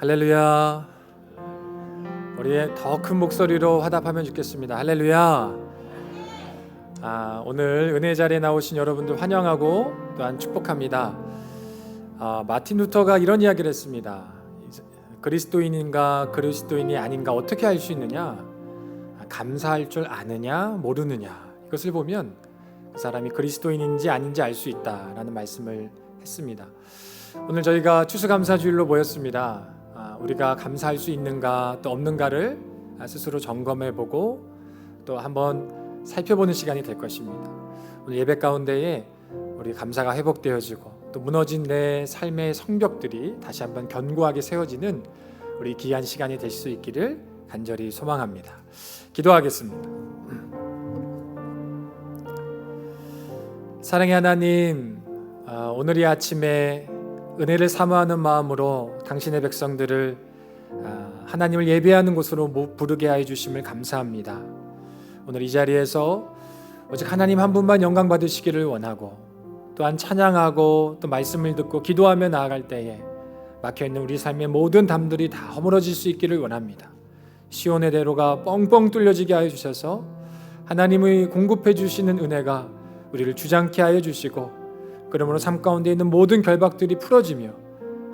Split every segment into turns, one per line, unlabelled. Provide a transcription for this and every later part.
할렐루야. 우리 더 큰 목소리로 화답하면 좋겠습니다. 할렐루야. 오늘 은혜 자리에 나오신 여러분들 환영하고 또한 축복합니다. 마틴 루터가 이런 이야기를 했습니다. 그리스도인인가 그리스도인이 아닌가 어떻게 알 수 있느냐? 감사할 줄 아느냐 모르느냐. 이것을 보면 그 사람이 그리스도인인지 아닌지 알 수 있다라는 말씀을 했습니다. 오늘 저희가 추수감사주일로 모였습니다. 우리가 감사할 수 있는가 또 없는가를 스스로 점검해보고 또 한번 살펴보는 시간이 될 것입니다. 오늘 예배 가운데에 우리 감사가 회복되어지고 또 무너진 내 삶의 성벽들이 다시 한번 견고하게 세워지는 우리 귀한 시간이 될 수 있기를 간절히 소망합니다. 기도하겠습니다. 사랑의 하나님, 오늘 이 아침에 은혜를 사모하는 마음으로 당신의 백성들을 하나님을 예배하는 곳으로 부르게 하여 주심을 감사합니다. 오늘 이 자리에서 오직 하나님 한 분만 영광 받으시기를 원하고 또한 찬양하고 또 말씀을 듣고 기도하며 나아갈 때에 막혀있는 우리 삶의 모든 담들이 다 허물어질 수 있기를 원합니다. 시온의 대로가 뻥뻥 뚫려지게 하여 주셔서 하나님의 공급해 주시는 은혜가 우리를 주장케 하여 주시고 그러므로 삶 가운데 있는 모든 결박들이 풀어지며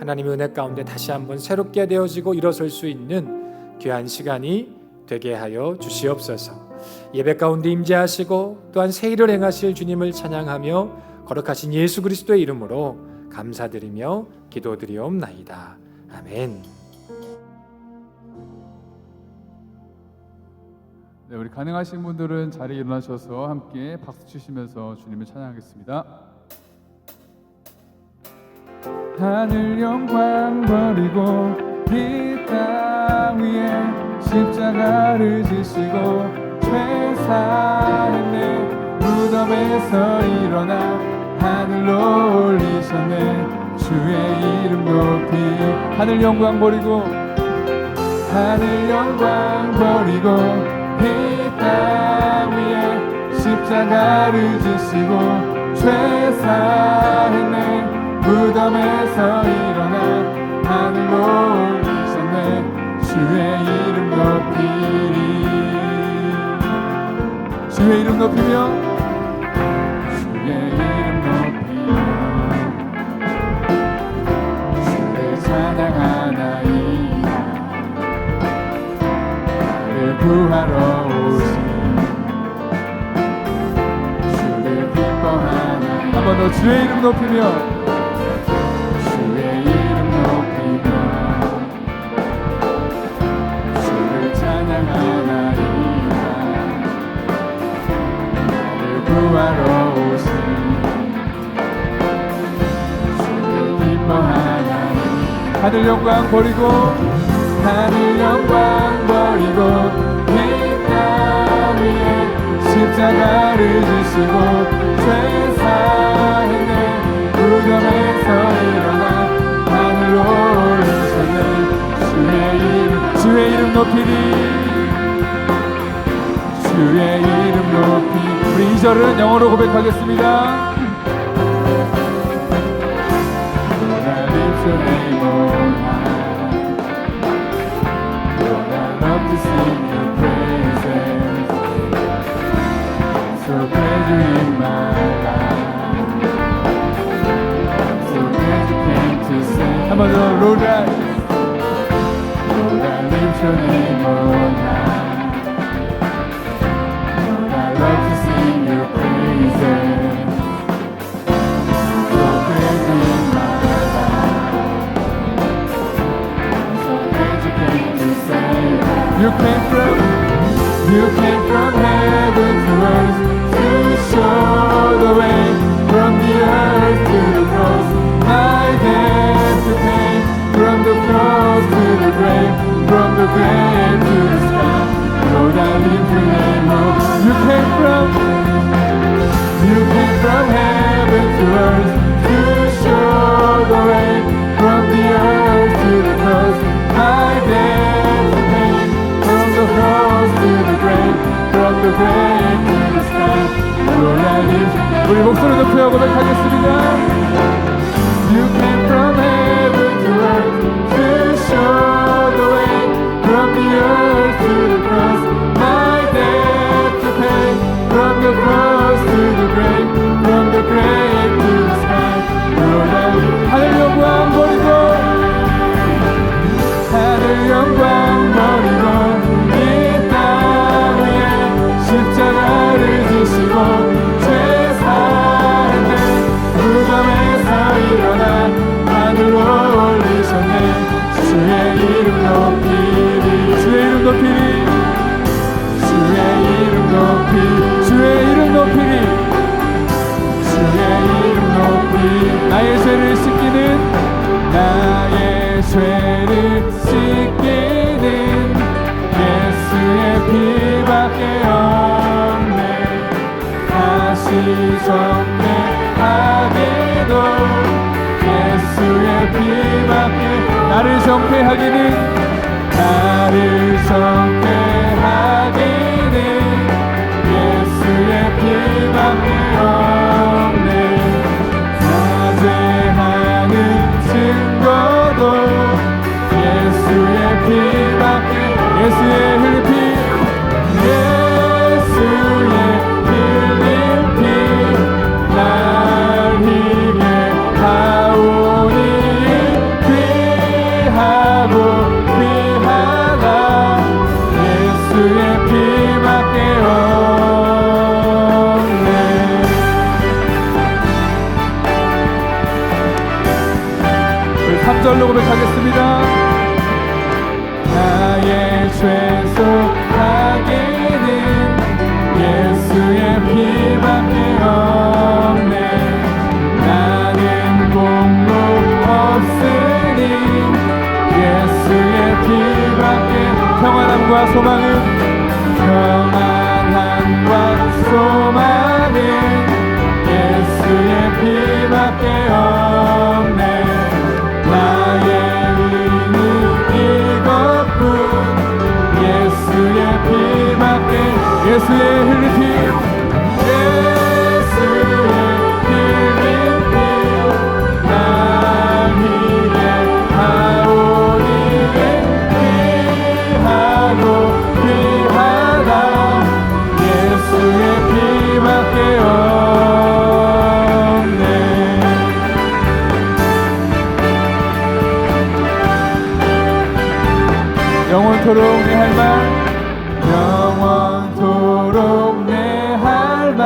하나님의 은혜 가운데 다시 한번 새롭게 되어지고 일어설 수 있는 귀한 시간이 되게 하여 주시옵소서. 예배 가운데 임재하시고 또한 새 일을 행하실 주님을 찬양하며 거룩하신 예수 그리스도의 이름으로 감사드리며 기도드리옵나이다. 아멘.
네, 우리 가능하신 분들은 자리에 일어나셔서 함께 박수 치시면서 주님을 찬양하겠습니다. 하늘 영광 버리고 이 땅 위에 십자가를 지시고 죄사했네. 무덤에서 일어나 하늘로 올리셨네. 주의 이름 높이 하늘 영광 버리고 하늘 영광 버리고 이 땅 위에 십자가를 지시고 죄사했네. 무덤에서 일어나 하늘로 올리셨네. 주의 이름 높이리. 주의 이름 높이며 주의 이름 높이며 주를 찬양하나이다. 나를 구하러 오신 주를 기뻐하나이다. 한 번 더 주의 이름 높이며 구하러 오신 주를 기뻐하나니. 하늘 영광 버리고 하늘 영광 버리고 이 땅 위에 십자가를 지시고 죄사했네. 무덤에서 일어나 하늘로 올리셨네. 주의 이름 높이리. 주의 이름 높이. 우리 2절은 영어로 고백하겠습니다. Lord, I lift your name on high. Lord, I love to sing your praises. I'm so glad you're in my life. I'm so glad you came to save. 한번 더, Lord, I lift your name on high. Love to sing your praises. So great in my life. So great you came to save us. You came from heaven to earth to show the way. From the earth to the cross, my debt to pay. From the cross to the grave, from the grave to the sky. Lord, I lift your name up. You came from heaven to earth to show the way. From the earth to the cross, my debt to pay. From the cross to the grave, from the grave to the sky. Lord, I lift. 우리 목소리 높여 고백하겠습니다. You came from heaven to earth to show 죄를 씻기는 예수의 피밖에 없네. 다시 정죄하기도 예수의 피밖에, 나를 정죄하기는 예수의 피밖에 없네. 사죄하는 증거도 예수의 피밖에, 예수의 흘린 피, 예수의 흘린 피, 날 희게 하오니 귀하고 귀하다. 예수의 피밖에 없네. 3절로 고백하겠습니다. 나의 죄 속하기는 예수의 피밖에 없네. 나는 공로 없으니 예수의 피밖에, 평안함과 소망은 예수의 피밖에 없네. 나의 의는 이것뿐 예수의 피밖에, 예수의 흘린 피, 예수의 흘린 피, 날 희게 하오니 귀하고 귀하다. 예수의 피밖에 없네. 영원토록 내 할 말, 영원토록 내 할 말,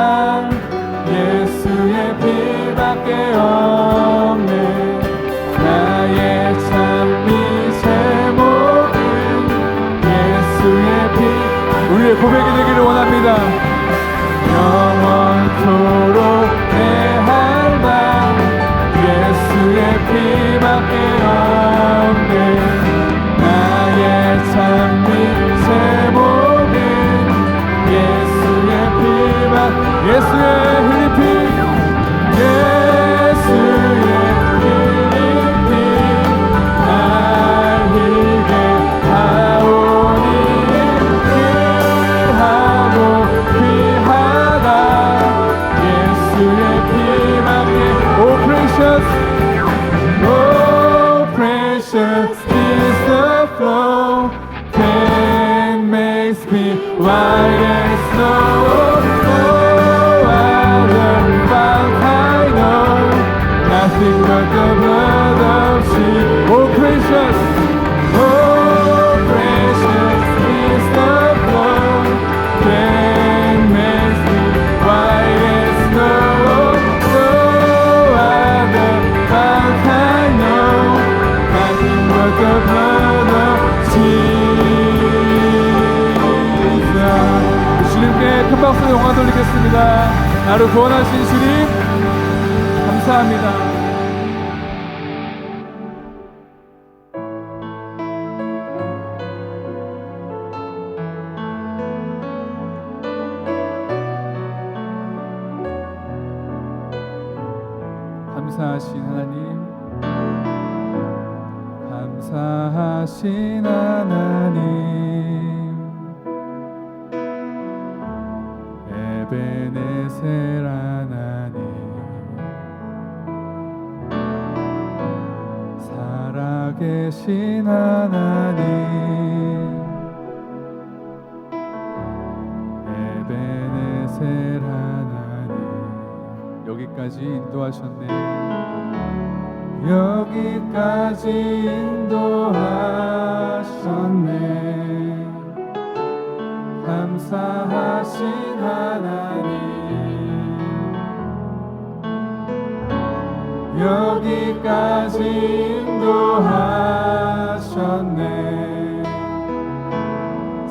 예수의 피밖에 없네. 나의 찬미 제목은 예수의 피, 우리의 고백이 되기를 원합니다. 영원토록 내 할 말, 예수의 피밖에 없네. 나의 찬미 제목은 예수의 피밖에, 예수의 흘린 피, 예수의 흘린 피, 날 희게 하오니 귀하고 귀하다. 예수의 피밖에, Oh precious, oh precious is the flow that makes me white as snow. No other fount I know, nothing but the blood of Jesus. Oh precious, oh precious is the flow that makes me white as snow. No other fount I know, nothing but the blood of Jesus. 주님께 큰 박수 영광 돌리겠습니다. 나를 구원하신 주님 감사합니다. 감사하신 하나님, 감사하신 하나님, 에베네셀 하나님, 살아계신 하나님, 에베네셀 하나님, 여기까지 인도하셨네. 여기까지 인도하셨네. 감사하신 하나님, 여기까지 인도하셨네.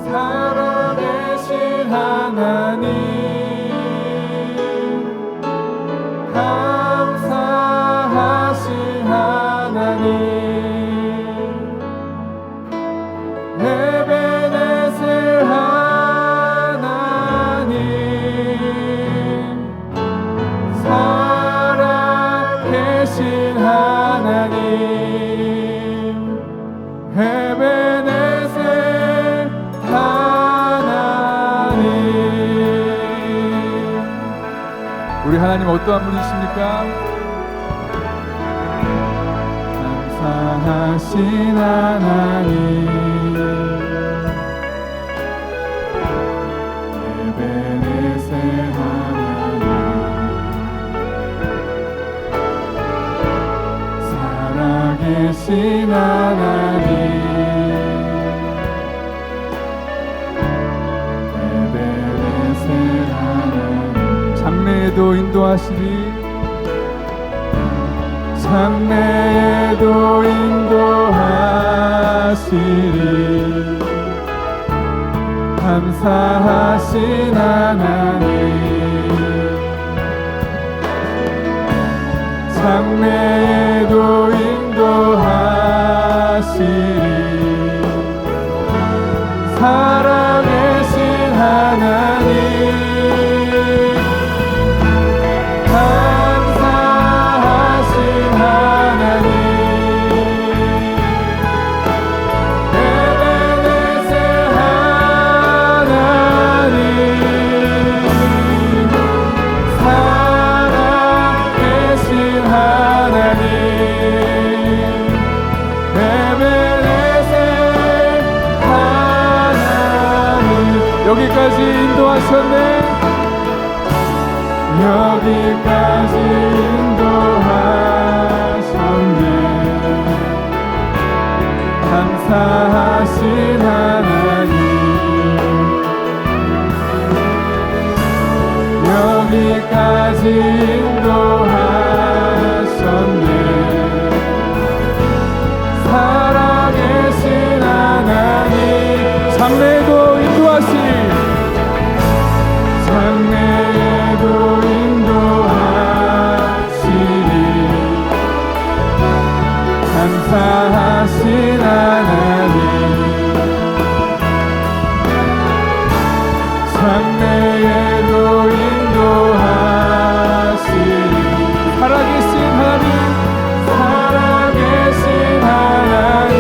살아계신 하나님, 감사하신 하나님, 에베네셀 하나님. 우리 하나님 어떠한 분이십니까? 감사하신 하나님, 에베네셀 하나님, 살아계신 하나님, 에베네셀 하나님, 장래에도 인도하시리, 장래에도 인도하시리, 감사하신 하나님, 장래에도 인도하시리, 살아계신 하나님, 감사하신 하나님, 에베네셀 하나님, 살아계신 하나님, 에베네셀 하나님. 여기까지 인도하셨네, 여기까지 인도하셨네, 감사하신 하나님, 여기까지 인도하셨네, 살아계신 하나님, 장래에도 인도하시리, 장래에도 인도하시리, 감사하신 하나님, 장래에도 인도하시리, 살아계신 하나님, 살아계신 하나님,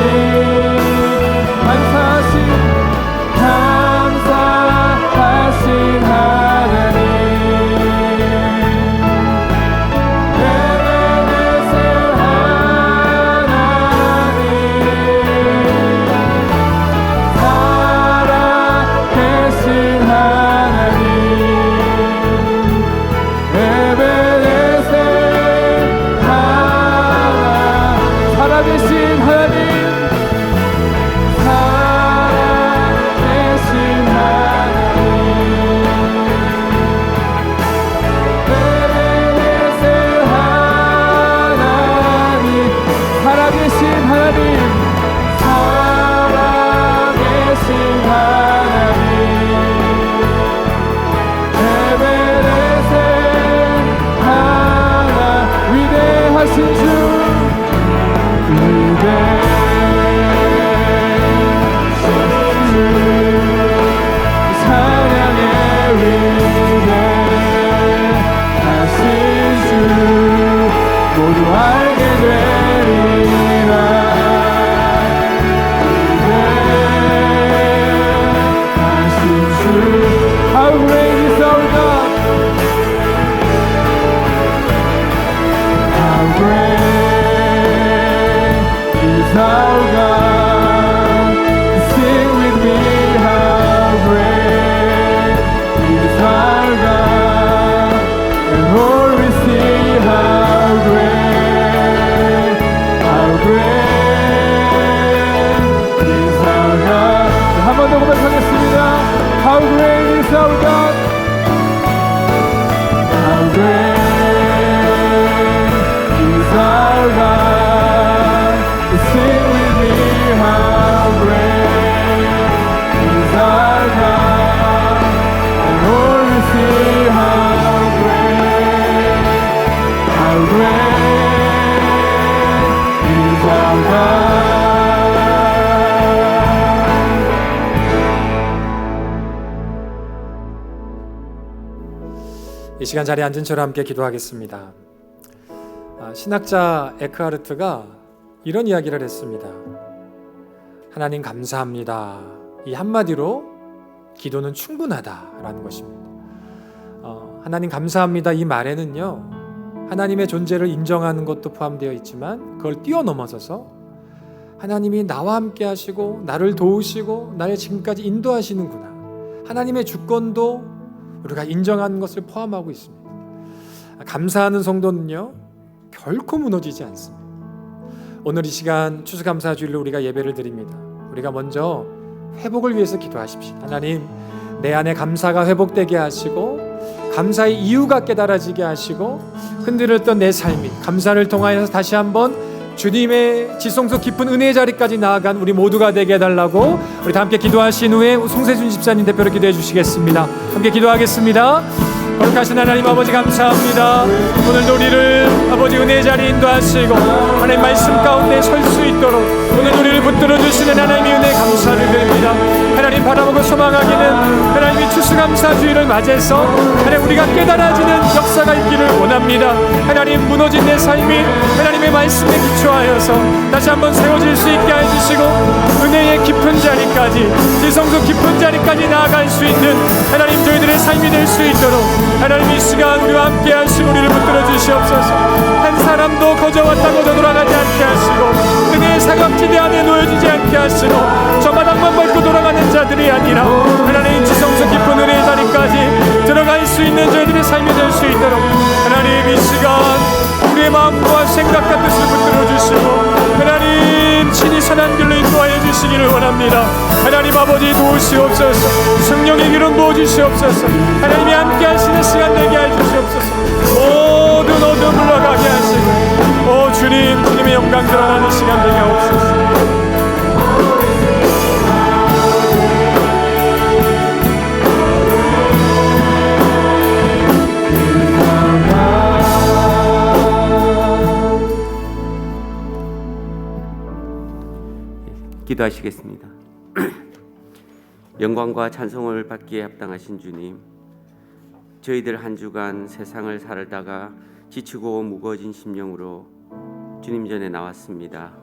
감사하신 하나님, 에베네셀 하나님, 살아계신 하나님, 에베네셀 하나님, 살아계신 하나님, 살아계신 하나님, 에베네셀 하나님, 살아계신 하나님, 살아계신 하나님, 에베네셀 하나님, 위대하신 주, 위대하신 주, 찬양의 위대하신 주, 모두 알게 되리라. 위대하신 주, How great is our God, How great is our God, sing with me, how great is our God, and all we see, how great is our God. 한 번 더 고백하겠습니다. How great is our God, how great is our God, sing with me, how great is our God, and all we see, how great is our God.
이 시간 자리에 앉은 저와 함께 기도하겠습니다. 신학자 에크하르트가 이런 이야기를 했습니다. 하나님 감사합니다. 이 한마디로 기도는 충분하다라는 것입니다. 하나님 감사합니다 이 말에는요, 하나님의 존재를 인정하는 것도 포함되어 있지만 그걸 뛰어넘어서서 하나님이 나와 함께 하시고 나를 도우시고 나를 지금까지 인도하시는구나, 하나님의 주권도 우리가 인정하는 것을 포함하고 있습니다. 감사하는 성도는요 결코 무너지지 않습니다. 오늘 이 시간 추수감사주일로 우리가 예배를 드립니다. 우리가 먼저 회복을 위해서 기도하십시오. 하나님, 내 안에 감사가 회복되게 하시고 감사의 이유가 깨달아지게 하시고 흔들렸던 내 삶이 감사를 통하여서 다시 한번 주님의 지성소 깊은 은혜의 자리까지 나아간 우리 모두가 되게 해달라고 우리 다 함께 기도하신 후에 송세준 집사님 대표로 기도해 주시겠습니다. 함께 기도하겠습니다. 거룩하신 하나님 아버지 감사합니다. 오늘도 우리를 아버지 은혜의 자리에 인도하시고 하나님 말씀 가운데 설 수 있도록 오늘 우리를 붙들어 주시는 하나님의 은혜 감사를 드립니다. 하나님 바라보고 소망하기는 하나님이 추수감사주의를 맞이해서 하나님 우리가 깨달아지는 역사가 있기를 원합니다. 하나님 무너진 내 삶이 하나님의 말씀에 기초하여서 다시 한번 세워질 수 있게 해주시고 은혜의 깊은 자리까지 지성소 깊은 자리까지 나아갈 수 있는 하나님 저희들의 삶이 될 수 있도록 하나님 이 시간 우리와 함께 하시고 우리를 붙들어 주시옵소서. 한 사람도 거저 왔다 거저 돌아가지 않게 하시고 은혜의 사각지대 안에 놓여지지 않게 하시고 저 마당만 밟고 돌아가는 자들이 아니라 하나님 지성소 깊은 은혜의 자리까지 들어갈 수 있는 저희들의 삶이 될 수 있도록 하나님 이 시간 우리의 마음과 생각과 뜻을 붙들어 주시고 하나님 친히 선한 길로 인도하여 주시기를 원합니다. 하나님 아버지 도우시옵소서. 성령의 기름 부어주시옵소서. 하나님이 함께 하시는 시간 되게 해주시옵소서. 모든 어둠 물러가게 하시고 오 주님, 주님의 영광 드러나는 시간 되게 하옵소서.
기도하시겠습니다. 영광과 찬송을 받기에 합당하신 주님, 저희들 한 주간 세상을 살다가 지치고 무거워진 심령으로 주님 전에 나왔습니다.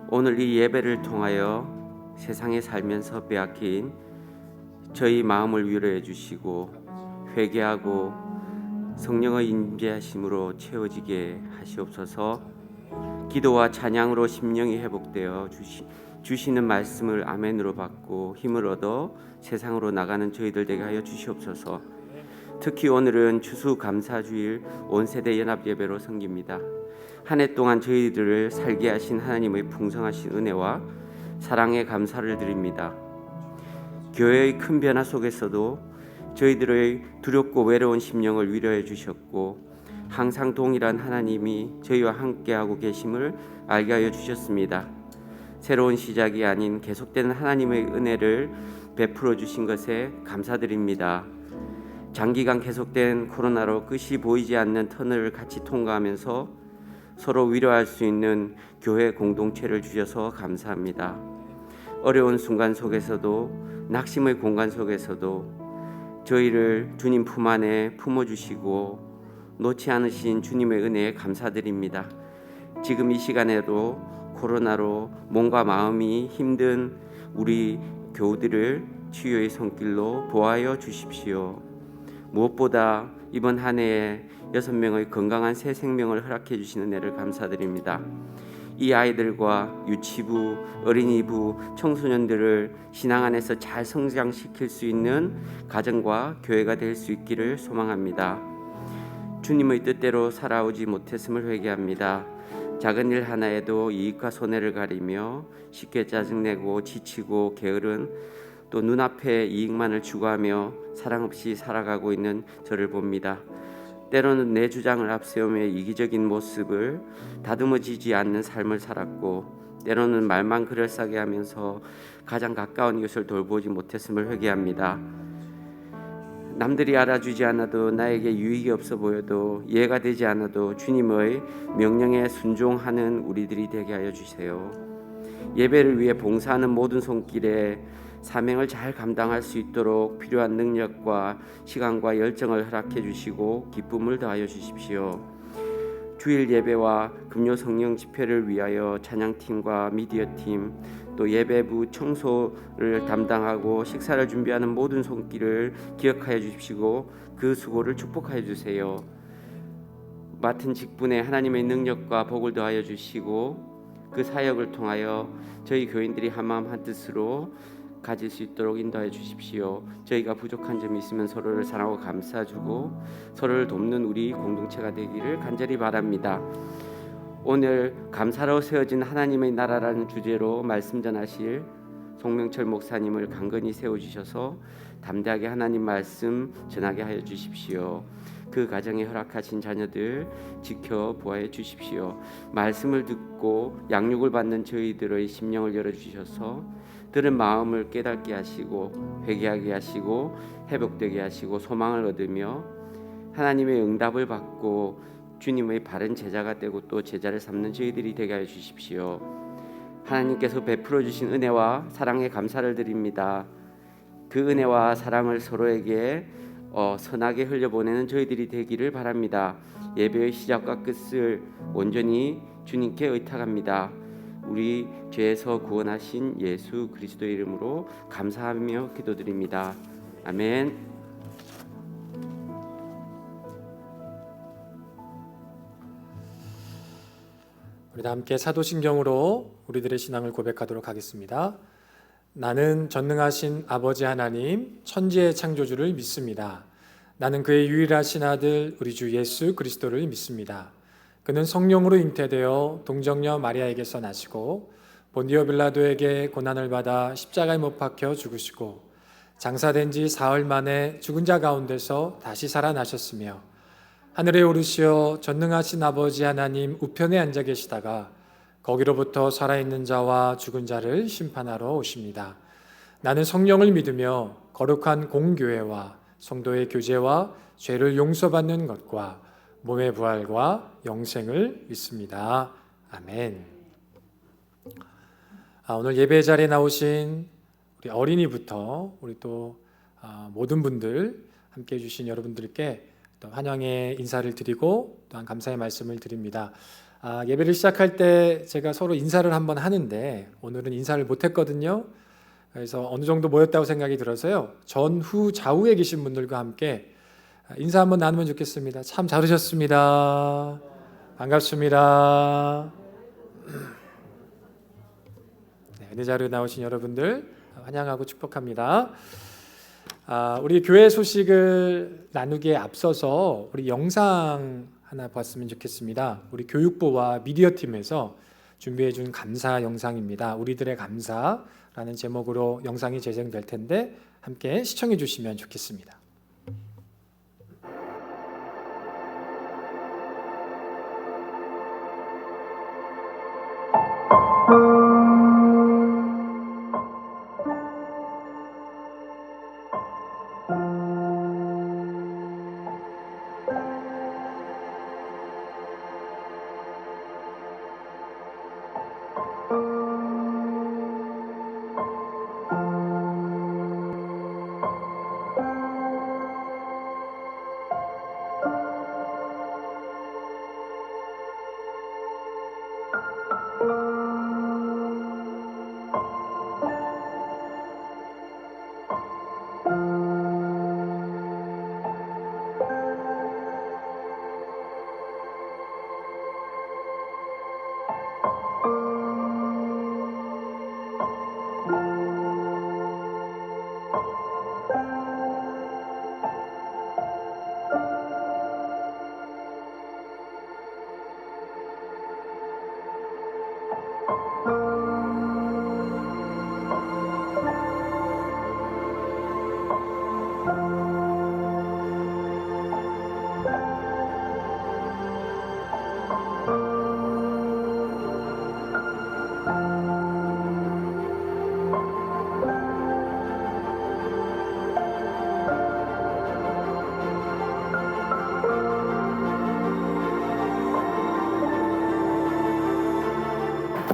오늘 이 예배를 통하여 세상에 살면서 빼앗긴 저희 마음을 위로해 주시고 회개하고 성령의 임재하심으로 채워지게 하시옵소서. 기도와 찬양으로 심령이 회복되어 주시는 말씀을 아멘으로 받고 힘을 얻어 세상으로 나가는 저희들 되게 하여 주시옵소서. 특히 오늘은 추수감사주일 온세대 연합예배로 섬깁니다. 한 해 동안 저희들을 살게 하신 하나님의 풍성하신 은혜와 사랑에 감사를 드립니다. 교회의 큰 변화 속에서도 저희들의 두렵고 외로운 심령을 위로해 주셨고 항상 동일한 하나님이 저희와 함께하고 계심을 알게 하여 주셨습니다. 새로운 시작이 아닌 계속되는 하나님의 은혜를 베풀어 주신 것에 감사드립니다. 장기간 계속된 코로나로 끝이 보이지 않는 터널을 같이 통과하면서 서로 위로할 수 있는 교회 공동체를 주셔서 감사합니다. 어려운 순간 속에서도 낙심의 공간 속에서도 저희를 주님 품 안에 품어주시고 놓지 않으신 주님의 은혜에 감사드립니다. 지금 이 시간에도 코로나로 몸과 마음이 힘든 우리 교우들을 치유의 손길로 보호하여 주십시오. 무엇보다 이번 한 해에 6명의 건강한 새 생명을 허락해 주시는 은혜를 감사드립니다. 이 아이들과 유치부, 어린이부, 청소년들을 신앙 안에서 잘 성장시킬 수 있는 가정과 교회가 될 수 있기를 소망합니다. 주님의 뜻대로 살아오지 못했음을 회개합니다. 작은 일 하나에도 이익과 손해를 가리며 쉽게 짜증내고 지치고 게으른 또 눈앞에 이익만을 추구하며 사랑 없이 살아가고 있는 저를 봅니다. 때로는 내 주장을 앞세우며 이기적인 모습을 다듬어지지 않는 삶을 살았고 때로는 말만 그럴싸하게 하면서 가장 가까운 이웃을 돌보지 못했음을 회개합니다. 남들이 알아주지 않아도 나에게 유익이 없어 보여도 이해가 되지 않아도 주님의 명령에 순종하는 우리들이 되게 하여 주세요. 예배를 위해 봉사하는 모든 손길에 사명을 잘 감당할 수 있도록 필요한 능력과 시간과 열정을 허락해 주시고 기쁨을 더하여 주십시오. 주일 예배와 금요 성령 집회를 위하여 찬양팀과 미디어팀 또 예배부 청소를 담당하고 식사를 준비하는 모든 손길을 기억하여 주십시고 그 수고를 축복하여 주세요. 맡은 직분에 하나님의 능력과 복을 더하여 주시고 그 사역을 통하여 저희 교인들이 한마음 한뜻으로 가질 수 있도록 인도하여 주십시오. 저희가 부족한 점이 있으면 서로를 사랑하고 감싸주고 서로를 돕는 우리 공동체가 되기를 간절히 바랍니다. 오늘 감사로 세워진 하나님의 나라라는 주제로 말씀 전하실 송명철 목사님을 강건히 세워주셔서 담대하게 하나님 말씀 전하게 하여 주십시오. 그 가정에 허락하신 자녀들 지켜보아 주십시오. 말씀을 듣고 양육을 받는 저희들의 심령을 열어주셔서 들은 마음을 깨닫게 하시고 회개하게 하시고 회복되게 하시고 소망을 얻으며 하나님의 응답을 받고 주님의 바른 제자가 되고 또 제자를 삼는 저희들이 되게 하여 주십시오. 하나님께서 베풀어 주신 은혜와 사랑에 감사를 드립니다. 그 은혜와 사랑을 서로에게 선하게 흘려보내는 저희들이 되기를 바랍니다. 예배의 시작과 끝을 온전히 주님께 의탁합니다. 우리 죄에서 구원하신 예수 그리스도의 이름으로 감사하며 기도드립니다. 아멘.
우리 다 함께 사도신경으로 우리들의 신앙을 고백하도록 하겠습니다. 나는 전능하신 아버지 하나님 천지의 창조주를 믿습니다. 나는 그의 유일하신 아들 우리 주 예수 그리스도를 믿습니다. 그는 성령으로 잉태되어 동정녀 마리아에게서 나시고 본디오 빌라도에게 고난을 받아 십자가에 못 박혀 죽으시고 장사된 지 사흘 만에 죽은 자 가운데서 다시 살아나셨으며 하늘에 오르시어 전능하신 아버지 하나님 우편에 앉아 계시다가 거기로부터 살아있는 자와 죽은 자를 심판하러 오십니다. 나는 성령을 믿으며 거룩한 공교회와 성도의 교제와 죄를 용서받는 것과 몸의 부활과 영생을 믿습니다. 아멘. 오늘 예배 자리에 나오신 우리 어린이부터 우리 또 모든 분들 함께 해주신 여러분들께 또 환영의 인사를 드리고 또한 감사의 말씀을 드립니다. 예배를 시작할 때 제가 서로 인사를 한번 하는데 오늘은 인사를 못했거든요. 그래서 어느 정도 모였다고 생각이 들어서요. 전후 좌우에 계신 분들과 함께 인사 한번 나누면 좋겠습니다. 참 잘 오셨습니다. 반갑습니다. 은혜 자리에 나오신 여러분들 환영하고 축복합니다. 우리 교회 소식을 나누기에 앞서서 우리 영상 하나 봤으면 좋겠습니다. 우리 교육부와 미디어팀에서 준비해 준 감사 영상입니다. 우리들의 감사라는 제목으로 영상이 재생될 텐데 함께 시청해 주시면 좋겠습니다.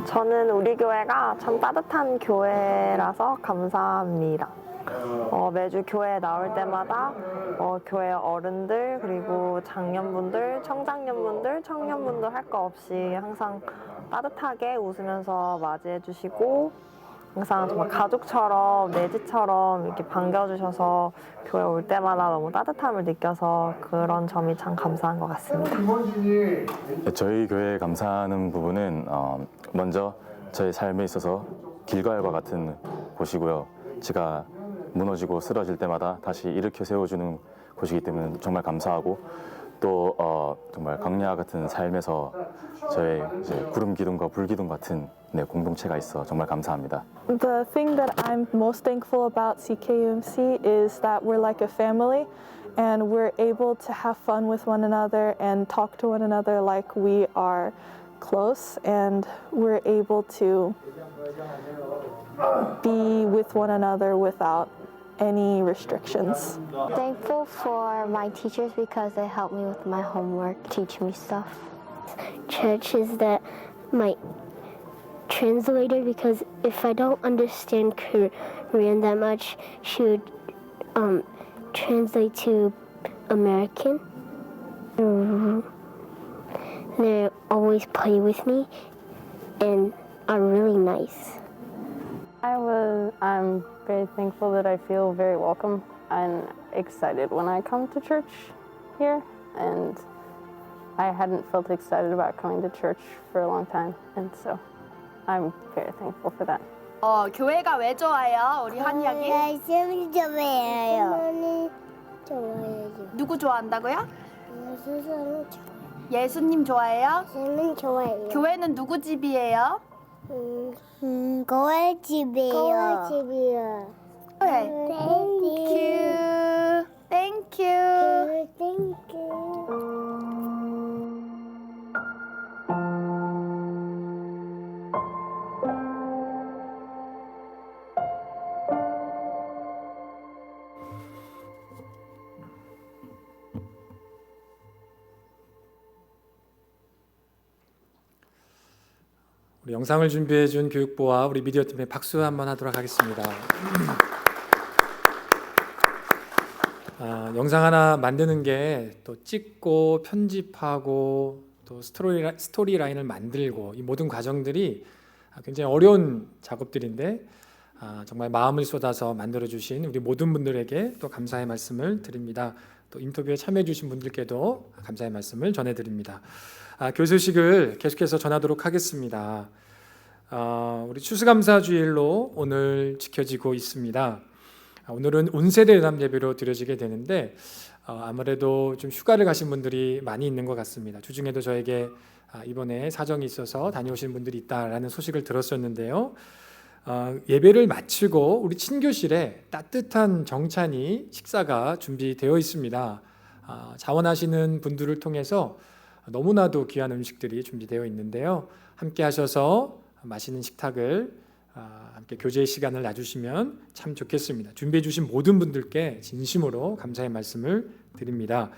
저는 우리 교회가 참 따뜻한 교회라서 감사합니다. 매주 교회에 나올 때마다 교회 어른들 그리고 장년분들, 청장년분들, 청년분들 할 거 없이 항상 따뜻하게 웃으면서 맞이해 주시고 항상 정말 가족처럼 내 집처럼 이렇게 반겨주셔서 교회 올 때마다 너무 따뜻함을 느껴서 그런 점이 참 감사한 것 같습니다.
저희 교회에 감사하는 부분은 먼저 저의 삶에 있어서 길가과 같은 곳이고요. 제가 무너지고 쓰러질 때마다 다시 일으켜 세워주는 곳이기 때문에 정말 감사하고 또 정말 광야 같은 삶에서 저의 이제 구름 기둥과 불 기둥 같은 공동체가 있어 정말 감사합니다.
The thing that I'm most thankful about CKUMC is that we're like a family and we're able to have fun with one another and talk to one another like we are close and we're able to be with one another without any restrictions.
Thankful for my teachers because they help me with my homework, teach me stuff. Church is that my translator because if I don't understand Korean that much, she would translate to American. They always play with me and are really nice.
I'm very thankful that I feel very welcome and excited when I come to church here, and I hadn't felt excited about coming to church for a long time, and so I'm very thankful for that.
교회가 왜 좋아요? 우리 한이야기?
말씀이 좋아해요. 좋아해요.
누구 좋아한다고요?
스스로
예수님 좋아해요?
저는 좋아해요.
교회는 누구 집이에요?
거울 집이에요. 거울 집이요.
교회. Thank you.
Thank you.
우리 영상을 준비해 준 교육부와 우리 미디어 팀에 박수 한번 하도록 하겠습니다. 영상 하나 만드는 게 또 찍고 편집하고 또 스토리 라인을 만들고 이 모든 과정들이 굉장히 어려운 작업들인데 정말 마음을 쏟아서 만들어 주신 우리 모든 분들에게 또 감사의 말씀을 드립니다. 또 인터뷰에 참여해 주신 분들께도 감사의 말씀을 전해 드립니다. 교소식을 계속해서 전하도록 하겠습니다. 우리 추수감사주일로 오늘 지켜지고 있습니다. 오늘은 온세대 연합 예배로 드려지게 되는데 아무래도 좀 휴가를 가신 분들이 많이 있는 것 같습니다. 주중에도 저에게 이번에 사정이 있어서 다녀오신 분들이 있다라는 소식을 들었었는데요. 예배를 마치고 우리 친교실에 따뜻한 정찬이 식사가 준비되어 있습니다. 자원하시는 분들을 통해서 너무나도 귀한 음식들이 준비되어 있는데요. 함께 하셔서 맛있는 식탁을 함께 교제의 시간을 놔주시면 참 좋겠습니다. 준비해 주신 모든 분들께 진심으로 감사의 말씀을 드립니다.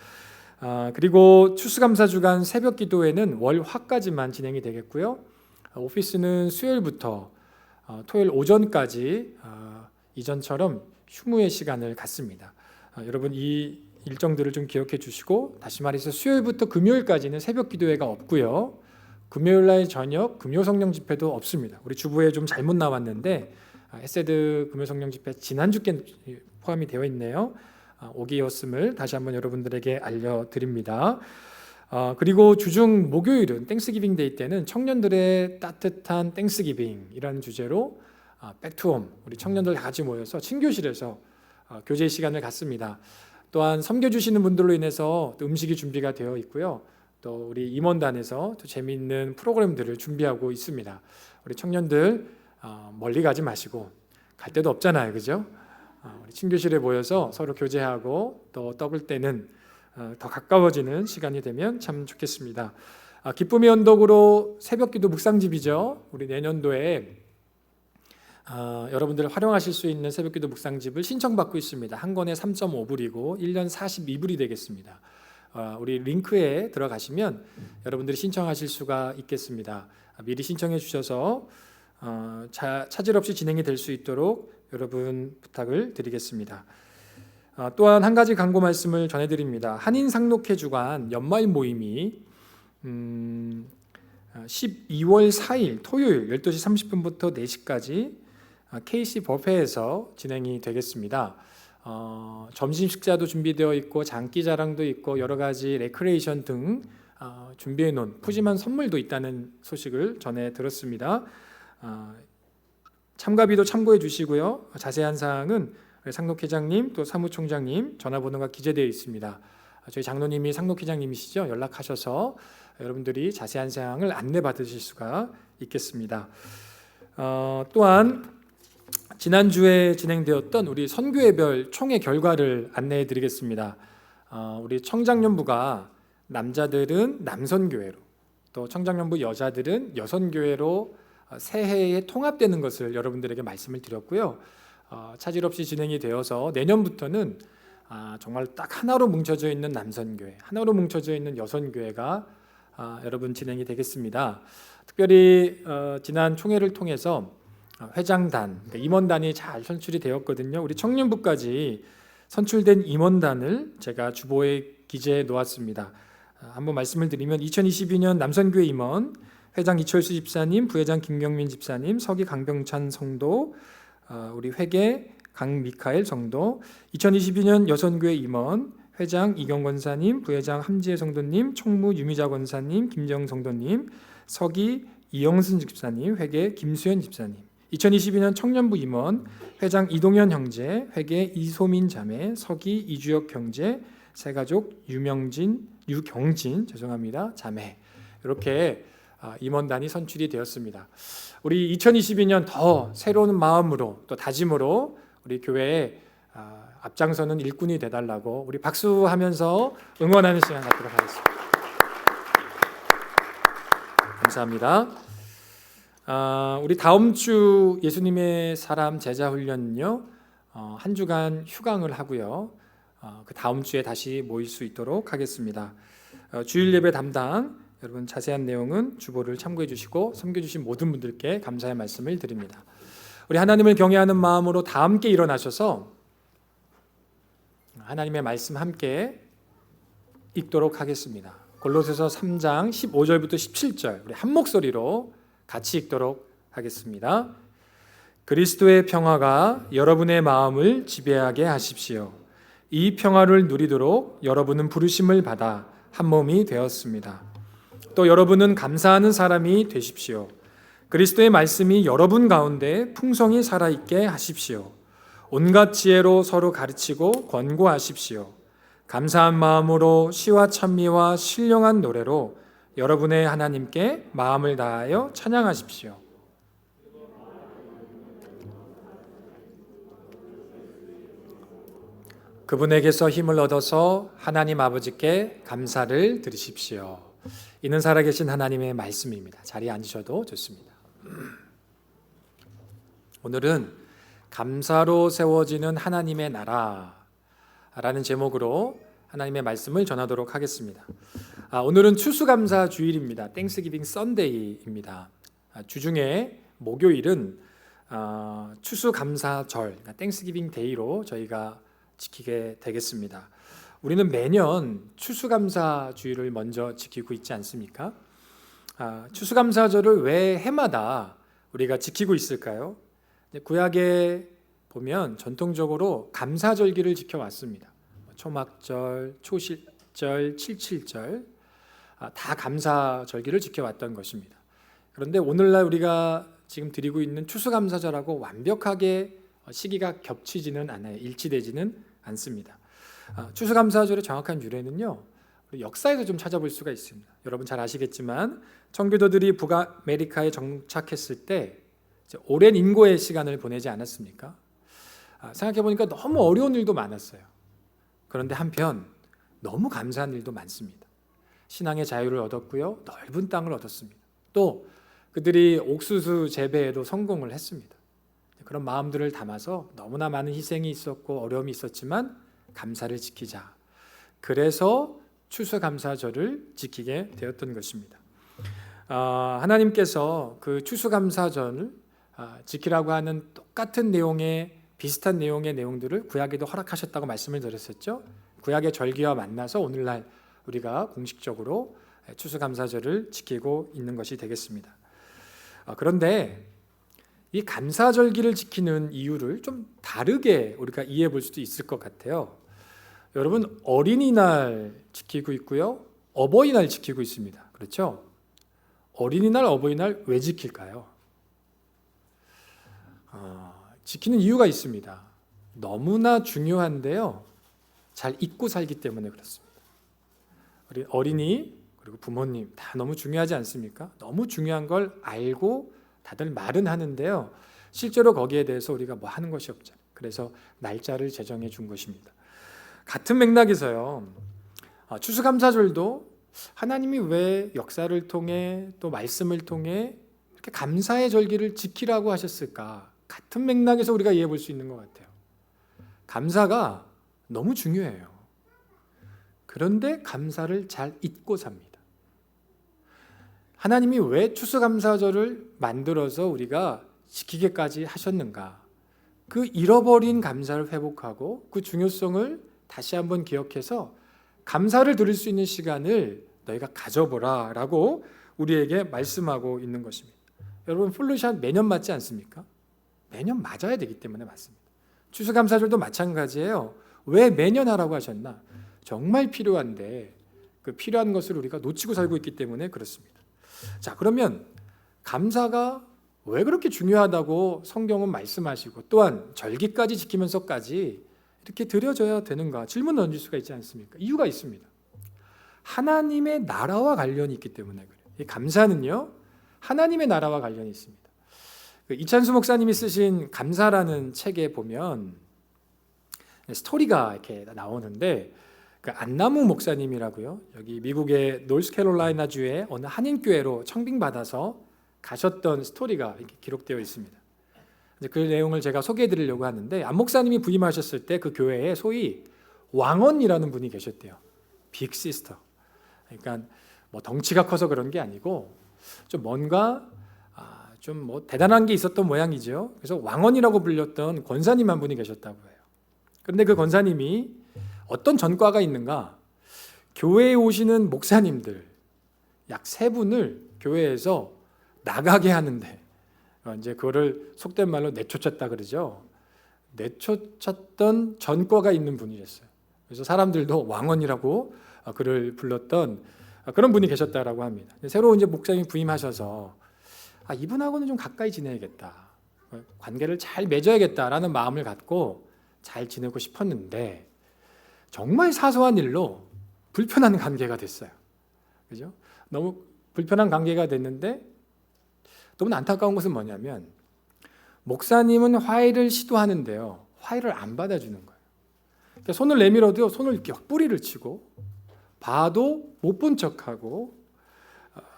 그리고 추수감사주간 새벽 기도회는 월, 화까지만 진행이 되겠고요. 오피스는 수요일부터 토요일 오전까지 이전처럼 휴무의 시간을 갖습니다. 여러분 이 일정들을 좀 기억해 주시고 다시 말해서 수요일부터 금요일까지는 새벽 기도회가 없고요. 금요일 날 저녁 금요 성령 집회도 없습니다. 우리 주부에 좀 잘못 나왔는데 헤세드 금요 성령 집회 지난주께 포함이 되어 있네요. 오기였음을 다시 한번 여러분들에게 알려드립니다. 그리고 주중 목요일은 땡스기빙 데이 때는 청년들의 따뜻한 땡스기빙이라는 주제로 백투홈 우리 청년들 다 같이 모여서 친교실에서 교제 시간을 갖습니다. 또한 섬겨주시는 분들로 인해서 또 음식이 준비가 되어 있고요. 또 우리 임원단에서 또 재미있는 프로그램들을 준비하고 있습니다. 우리 청년들 멀리 가지 마시고 갈 데도 없잖아요, 그죠? 우리 친교실에 모여서 서로 교제하고 또 떠볼 때는 더 가까워지는 시간이 되면 참 좋겠습니다. 기쁨의 언덕으로 새벽기도 묵상집이죠. 우리 내년도에 여러분들 활용하실 수 있는 새벽기도 묵상집을 신청받고 있습니다. 한 권에 3.5불이고 1년 42불이 되겠습니다. 우리 링크에 들어가시면 여러분들이 신청하실 수가 있겠습니다. 미리 신청해 주셔서 차질 없이 진행이 될 수 있도록 여러분 부탁을 드리겠습니다. 또한 한 가지 광고 말씀을 전해드립니다. 한인 상록회 주간 연말 모임이 12월 4일 토요일 12시 30분부터 4시까지 KC 버페에서 진행이 되겠습니다. 점심 식사도 준비되어 있고 장기 자랑도 있고 여러 가지 레크레이션 등 준비해 놓은 푸짐한 선물도 있다는 소식을 전해 들었습니다. 참가비도 참고해 주시고요. 자세한 사항은 상록회장님 또 사무총장님 전화번호가 기재되어 있습니다. 저희 장로님이 상록회장님이시죠. 연락하셔서 여러분들이 자세한 사항을 안내 받으실 수가 있겠습니다. 또한 지난주에 진행되었던 우리 선교회별 총회 결과를 안내해 드리겠습니다. 우리 청장년부가 남자들은 남선교회로 또 청장년부 여자들은 여선교회로 새해에 통합되는 것을 여러분들에게 말씀을 드렸고요. 차질 없이 진행이 되어서 내년부터는 정말 딱 하나로 뭉쳐져 있는 남선교회, 하나로 뭉쳐져 있는 여선교회가 여러분 진행이 되겠습니다. 특별히 지난 총회를 통해서 회장단, 그러니까 임원단이 잘 선출이 되었거든요. 우리 청년부까지 선출된 임원단을 제가 주보에 기재해 놓았습니다. 한번 말씀을 드리면 2022년 남선교회 임원 회장 이철수 집사님, 부회장 김경민 집사님, 서기 강병찬 성도, 우리 회계 강미카엘 성도, 2022년 여선교회 임원 회장 이경 권사님, 부회장 함지혜 성도님, 총무 유미자 권사님, 김정 성도님, 서기 이영순 집사님, 회계 김수현 집사님, 2022년 청년부 임원 회장 이동현 형제, 회계 이소민 자매, 서기 이주혁 형제, 새가족 유경진 자매, 이렇게 임원단이 선출이 되었습니다. 우리 2022년 더 새로운 마음으로 또 다짐으로 우리 교회에 앞장서는 일꾼이 되달라고 우리 박수하면서 응원하는 시간 갖도록 하겠습니다. 감사합니다. 우리 다음 주 예수님의 사람 제자 훈련은요, 한 주간 휴강을 하고요. 그 다음 주에 다시 모일 수 있도록 하겠습니다. 주일 예배 담당 여러분 자세한 내용은 주보를 참고해 주시고 섬겨주신 모든 분들께 감사의 말씀을 드립니다. 우리 하나님을 경외하는 마음으로 다 함께 일어나셔서 하나님의 말씀 함께 읽도록 하겠습니다. 골로새서 3장 15절부터 17절 우리 한 목소리로 같이 읽도록 하겠습니다. 그리스도의 평화가 여러분의 마음을 지배하게 하십시오. 이 평화를 누리도록 여러분은 부르심을 받아 한 몸이 되었습니다. 또 여러분은 감사하는 사람이 되십시오. 그리스도의 말씀이 여러분 가운데 풍성히 살아있게 하십시오. 온갖 지혜로 서로 가르치고 권고하십시오. 감사한 마음으로 시와 찬미와 신령한 노래로 여러분의 하나님께 마음을 다하여 찬양하십시오. 그분에게서 힘을 얻어서 하나님 아버지께 감사를 드리십시오. 이는 살아계신 하나님의 말씀입니다. 자리에 앉으셔도 좋습니다. 오늘은 감사로 세워지는 하나님의 나라라는 제목으로 하나님의 말씀을 전하도록 하겠습니다. 오늘은 추수감사 주일입니다. 땡스기빙 썬데이입니다. 주중에 목요일은 추수감사절, 땡스기빙 데이로 저희가 지키게 되겠습니다. 우리는 매년 추수감사 주일을 먼저 지키고 있지 않습니까? 추수감사절을 왜 해마다 우리가 지키고 있을까요? 구약에 보면 전통적으로 감사절기를 지켜왔습니다. 초막절, 초실절, 칠칠절 다 감사절기를 지켜왔던 것입니다. 그런데 오늘날 우리가 지금 드리고 있는 추수감사절하고 완벽하게 시기가 겹치지는 않아요. 일치되지는 않습니다. 추수감사절의 정확한 유래는요, 역사에서 좀 찾아볼 수가 있습니다. 여러분 잘 아시겠지만 청교도들이 북아메리카에 정착했을 때 오랜 인고의 시간을 보내지 않았습니까? 생각해 보니까 너무 어려운 일도 많았어요. 그런데 한편 너무 감사한 일도 많습니다. 신앙의 자유를 얻었고요, 넓은 땅을 얻었습니다. 또 그들이 옥수수 재배에도 성공을 했습니다. 그런 마음들을 담아서 너무나 많은 희생이 있었고 어려움이 있었지만 감사를 지키자. 그래서 추수감사절을 지키게 되었던 것입니다. 하나님께서 그 추수감사절을 지키라고 하는 똑같은 내용의 비슷한 내용의 내용들을 구약에도 허락하셨다고 말씀을 드렸었죠. 구약의 절기와 만나서 오늘날 우리가 공식적으로 추수감사절을 지키고 있는 것이 되겠습니다. 그런데 이 감사절기를 지키는 이유를 좀 다르게 우리가 이해해 볼 수도 있을 것 같아요. 여러분, 어린이날 지키고 있고요, 어버이날 지키고 있습니다. 그렇죠? 어린이날, 어버이날 왜 지킬까요? 지키는 이유가 있습니다. 너무나 중요한데요, 잘 잊고 살기 때문에 그렇습니다. 우리 어린이 그리고 부모님 다 너무 중요하지 않습니까? 너무 중요한 걸 알고 다들 말은 하는데요, 실제로 거기에 대해서 우리가 뭐 하는 것이 없죠. 그래서 날짜를 제정해 준 것입니다. 같은 맥락에서요, 추수감사절도 하나님이 왜 역사를 통해 또 말씀을 통해 이렇게 감사의 절기를 지키라고 하셨을까? 같은 맥락에서 우리가 이해해 볼 수 있는 것 같아요. 감사가 너무 중요해요. 그런데 감사를 잘 잊고 삽니다. 하나님이 왜 추수감사절을 만들어서 우리가 지키게까지 하셨는가? 그 잃어버린 감사를 회복하고 그 중요성을 다시 한번 기억해서 감사를 드릴 수 있는 시간을 너희가 가져보라 라고 우리에게 말씀하고 있는 것입니다. 여러분, 플루시안 매년 맞지 않습니까? 매년 맞아야 되기 때문에 맞습니다. 추수감사절도 마찬가지예요. 왜 매년 하라고 하셨나? 정말 필요한데 그 필요한 것을 우리가 놓치고 살고 있기 때문에 그렇습니다. 자, 그러면 감사가 왜 그렇게 중요하다고 성경은 말씀하시고 또한 절기까지 지키면서까지 이렇게 드려져야 되는가? 질문 던질 수가 있지 않습니까? 이유가 있습니다. 하나님의 나라와 관련이 있기 때문에 그래요. 이 감사는요, 하나님의 나라와 관련이 있습니다. 이찬수 목사님이 쓰신 감사라는 책에 보면 스토리가 이렇게 나오는데, 그 안나무 목사님이라고요, 여기 미국의 노스캐롤라이나 주의 어느 한인교회로 청빙받아서 가셨던 스토리가 이렇게 기록되어 있습니다. 그 내용을 제가 소개해드리려고 하는데, 안 목사님이 부임하셨을 때 그 교회에 소위 왕언이라는 분이 계셨대요. 빅시스터. 그러니까 뭐 덩치가 커서 그런 게 아니고 좀 뭔가 좀 뭐 대단한 게 있었던 모양이죠. 그래서 왕언이라고 불렸던 권사님 한 분이 계셨다고 해요. 그런데 그 권사님이 어떤 전과가 있는가? 교회에 오시는 목사님들 약 3분을 교회에서 나가게 하는데, 이제 그거를 속된 말로 내쫓았다 그러죠. 내쫓았던 전과가 있는 분이었어요. 그래서 사람들도 왕언이라고 그를 불렀던 그런 분이 계셨다라고 합니다. 새로 이제 목사님이 부임하셔서 이분하고는 좀 가까이 지내야겠다, 관계를 잘 맺어야겠다라는 마음을 갖고 잘 지내고 싶었는데 정말 사소한 일로 불편한 관계가 됐어요. 그죠? 너무 불편한 관계가 됐는데 너무 안타까운 것은 뭐냐면 목사님은 화해를 시도하는데요, 화해를 안 받아주는 거예요. 그러니까 손을 내밀어도 손을 이렇게 뿌리를 치고 봐도 못 본 척하고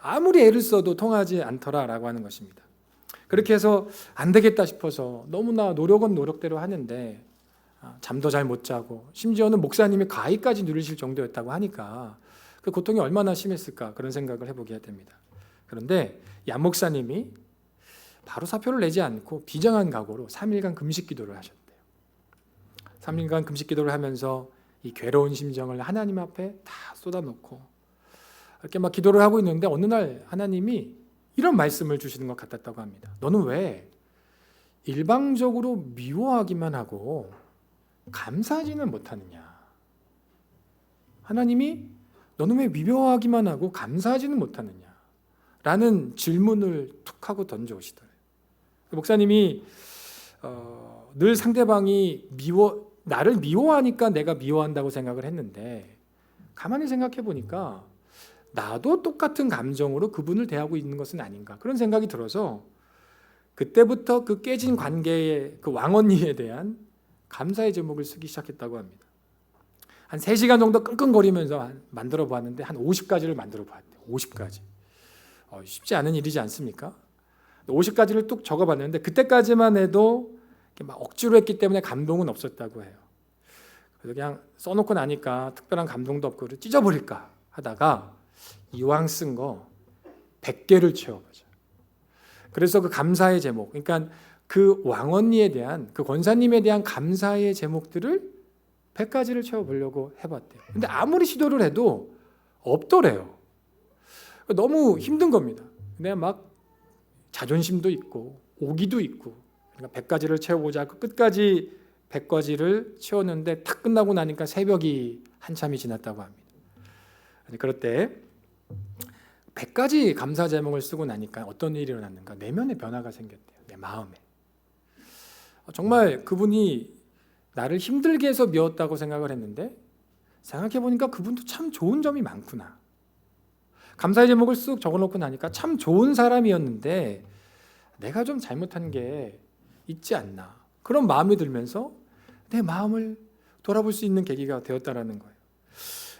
아무리 애를 써도 통하지 않더라라고 하는 것입니다. 그렇게 해서 안 되겠다 싶어서 너무나 노력은 노력대로 하는데 잠도 잘 못 자고 심지어는 목사님이 가위까지 누리실 정도였다고 하니까 그 고통이 얼마나 심했을까 그런 생각을 해보게 됩니다. 그런데 이 안 목사님이 바로 사표를 내지 않고 비장한 각오로 3일간 금식 기도를 하셨대요. 3일간 금식 기도를 하면서 이 괴로운 심정을 하나님 앞에 다 쏟아놓고 이렇게 막 기도를 하고 있는데 어느 날 하나님이 이런 말씀을 주시는 것 같았다고 합니다. 너는 왜 일방적으로 미워하기만 하고 감사하지는 못하느냐? 하나님이 너는 왜 미워하기만 하고 감사하지는 못하느냐? 라는 질문을 툭 하고 던져오시더래요. 목사님이 늘 상대방이 나를 미워하니까 내가 미워한다고 생각을 했는데 가만히 생각해 보니까 나도 똑같은 감정으로 그분을 대하고 있는 것은 아닌가 그런 생각이 들어서 그때부터 그 깨진 관계의 그 왕언니에 대한 감사의 제목을 쓰기 시작했다고 합니다. 한 3시간 정도 끙끙거리면서 만들어 보았는데 한 50가지를 만들어 보았대요. 50가지. 쉽지 않은 일이지 않습니까? 50가지를 뚝 적어봤는데 그때까지만 해도 막 억지로 했기 때문에 감동은 없었다고 해요. 그래서 그냥 써놓고 나니까 특별한 감동도 없고 찢어버릴까 하다가 이왕 쓴 거 100개를 채워보자. 그래서 그 감사의 제목, 그러니까 그 왕언니에 대한, 그 권사님에 대한 감사의 제목들을 100가지를 채워보려고 해봤대요. 근데 아무리 시도를 해도 없더래요. 너무 힘든 겁니다. 내가 막 자존심도 있고 오기도 있고, 그러니까 100가지를 채워보자. 끝까지 100가지를 채웠는데 탁 끝나고 나니까 새벽이 한참이 지났다고 합니다. 그럴 때 100가지 감사 제목을 쓰고 나니까 어떤 일이 일어났는가? 내면의 변화가 생겼대요. 내 마음에. 정말 그분이 나를 힘들게 해서 미웠다고 생각을 했는데 생각해보니까 그분도 참 좋은 점이 많구나. 감사의 제목을 쓱 적어놓고 나니까 참 좋은 사람이었는데 내가 좀 잘못한 게 있지 않나, 그런 마음이 들면서 내 마음을 돌아볼 수 있는 계기가 되었다라는 거예요.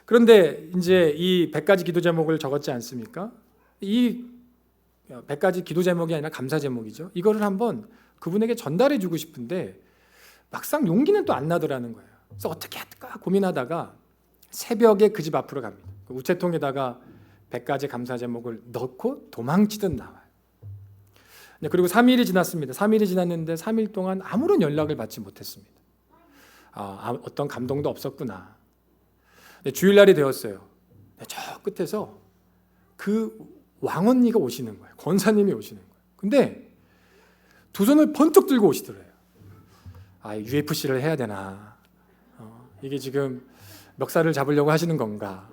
그런데 이제 이 100가지 기도 제목을 적었지 않습니까? 이 100가지 기도 제목이 아니라 감사 제목이죠. 이거를 한번 그분에게 전달해 주고 싶은데 막상 용기는 또 안 나더라는 거예요. 그래서 어떻게 할까 고민하다가 새벽에 그 집 앞으로 갑니다. 우체통에다가 100가지 감사 제목을 넣고 도망치듯 나와요. 그리고 3일이 지났습니다. 3일이 지났는데 3일 동안 아무런 연락을 받지 못했습니다. 어떤 감동도 없었구나. 주일날이 되었어요. 저 끝에서 그 왕언니가 오시는 거예요. 권사님이 오시는 거예요. 근데 두 손을 번쩍 들고 오시더래요. UFC를 해야 되나? 이게 지금 멱살을 잡으려고 하시는 건가?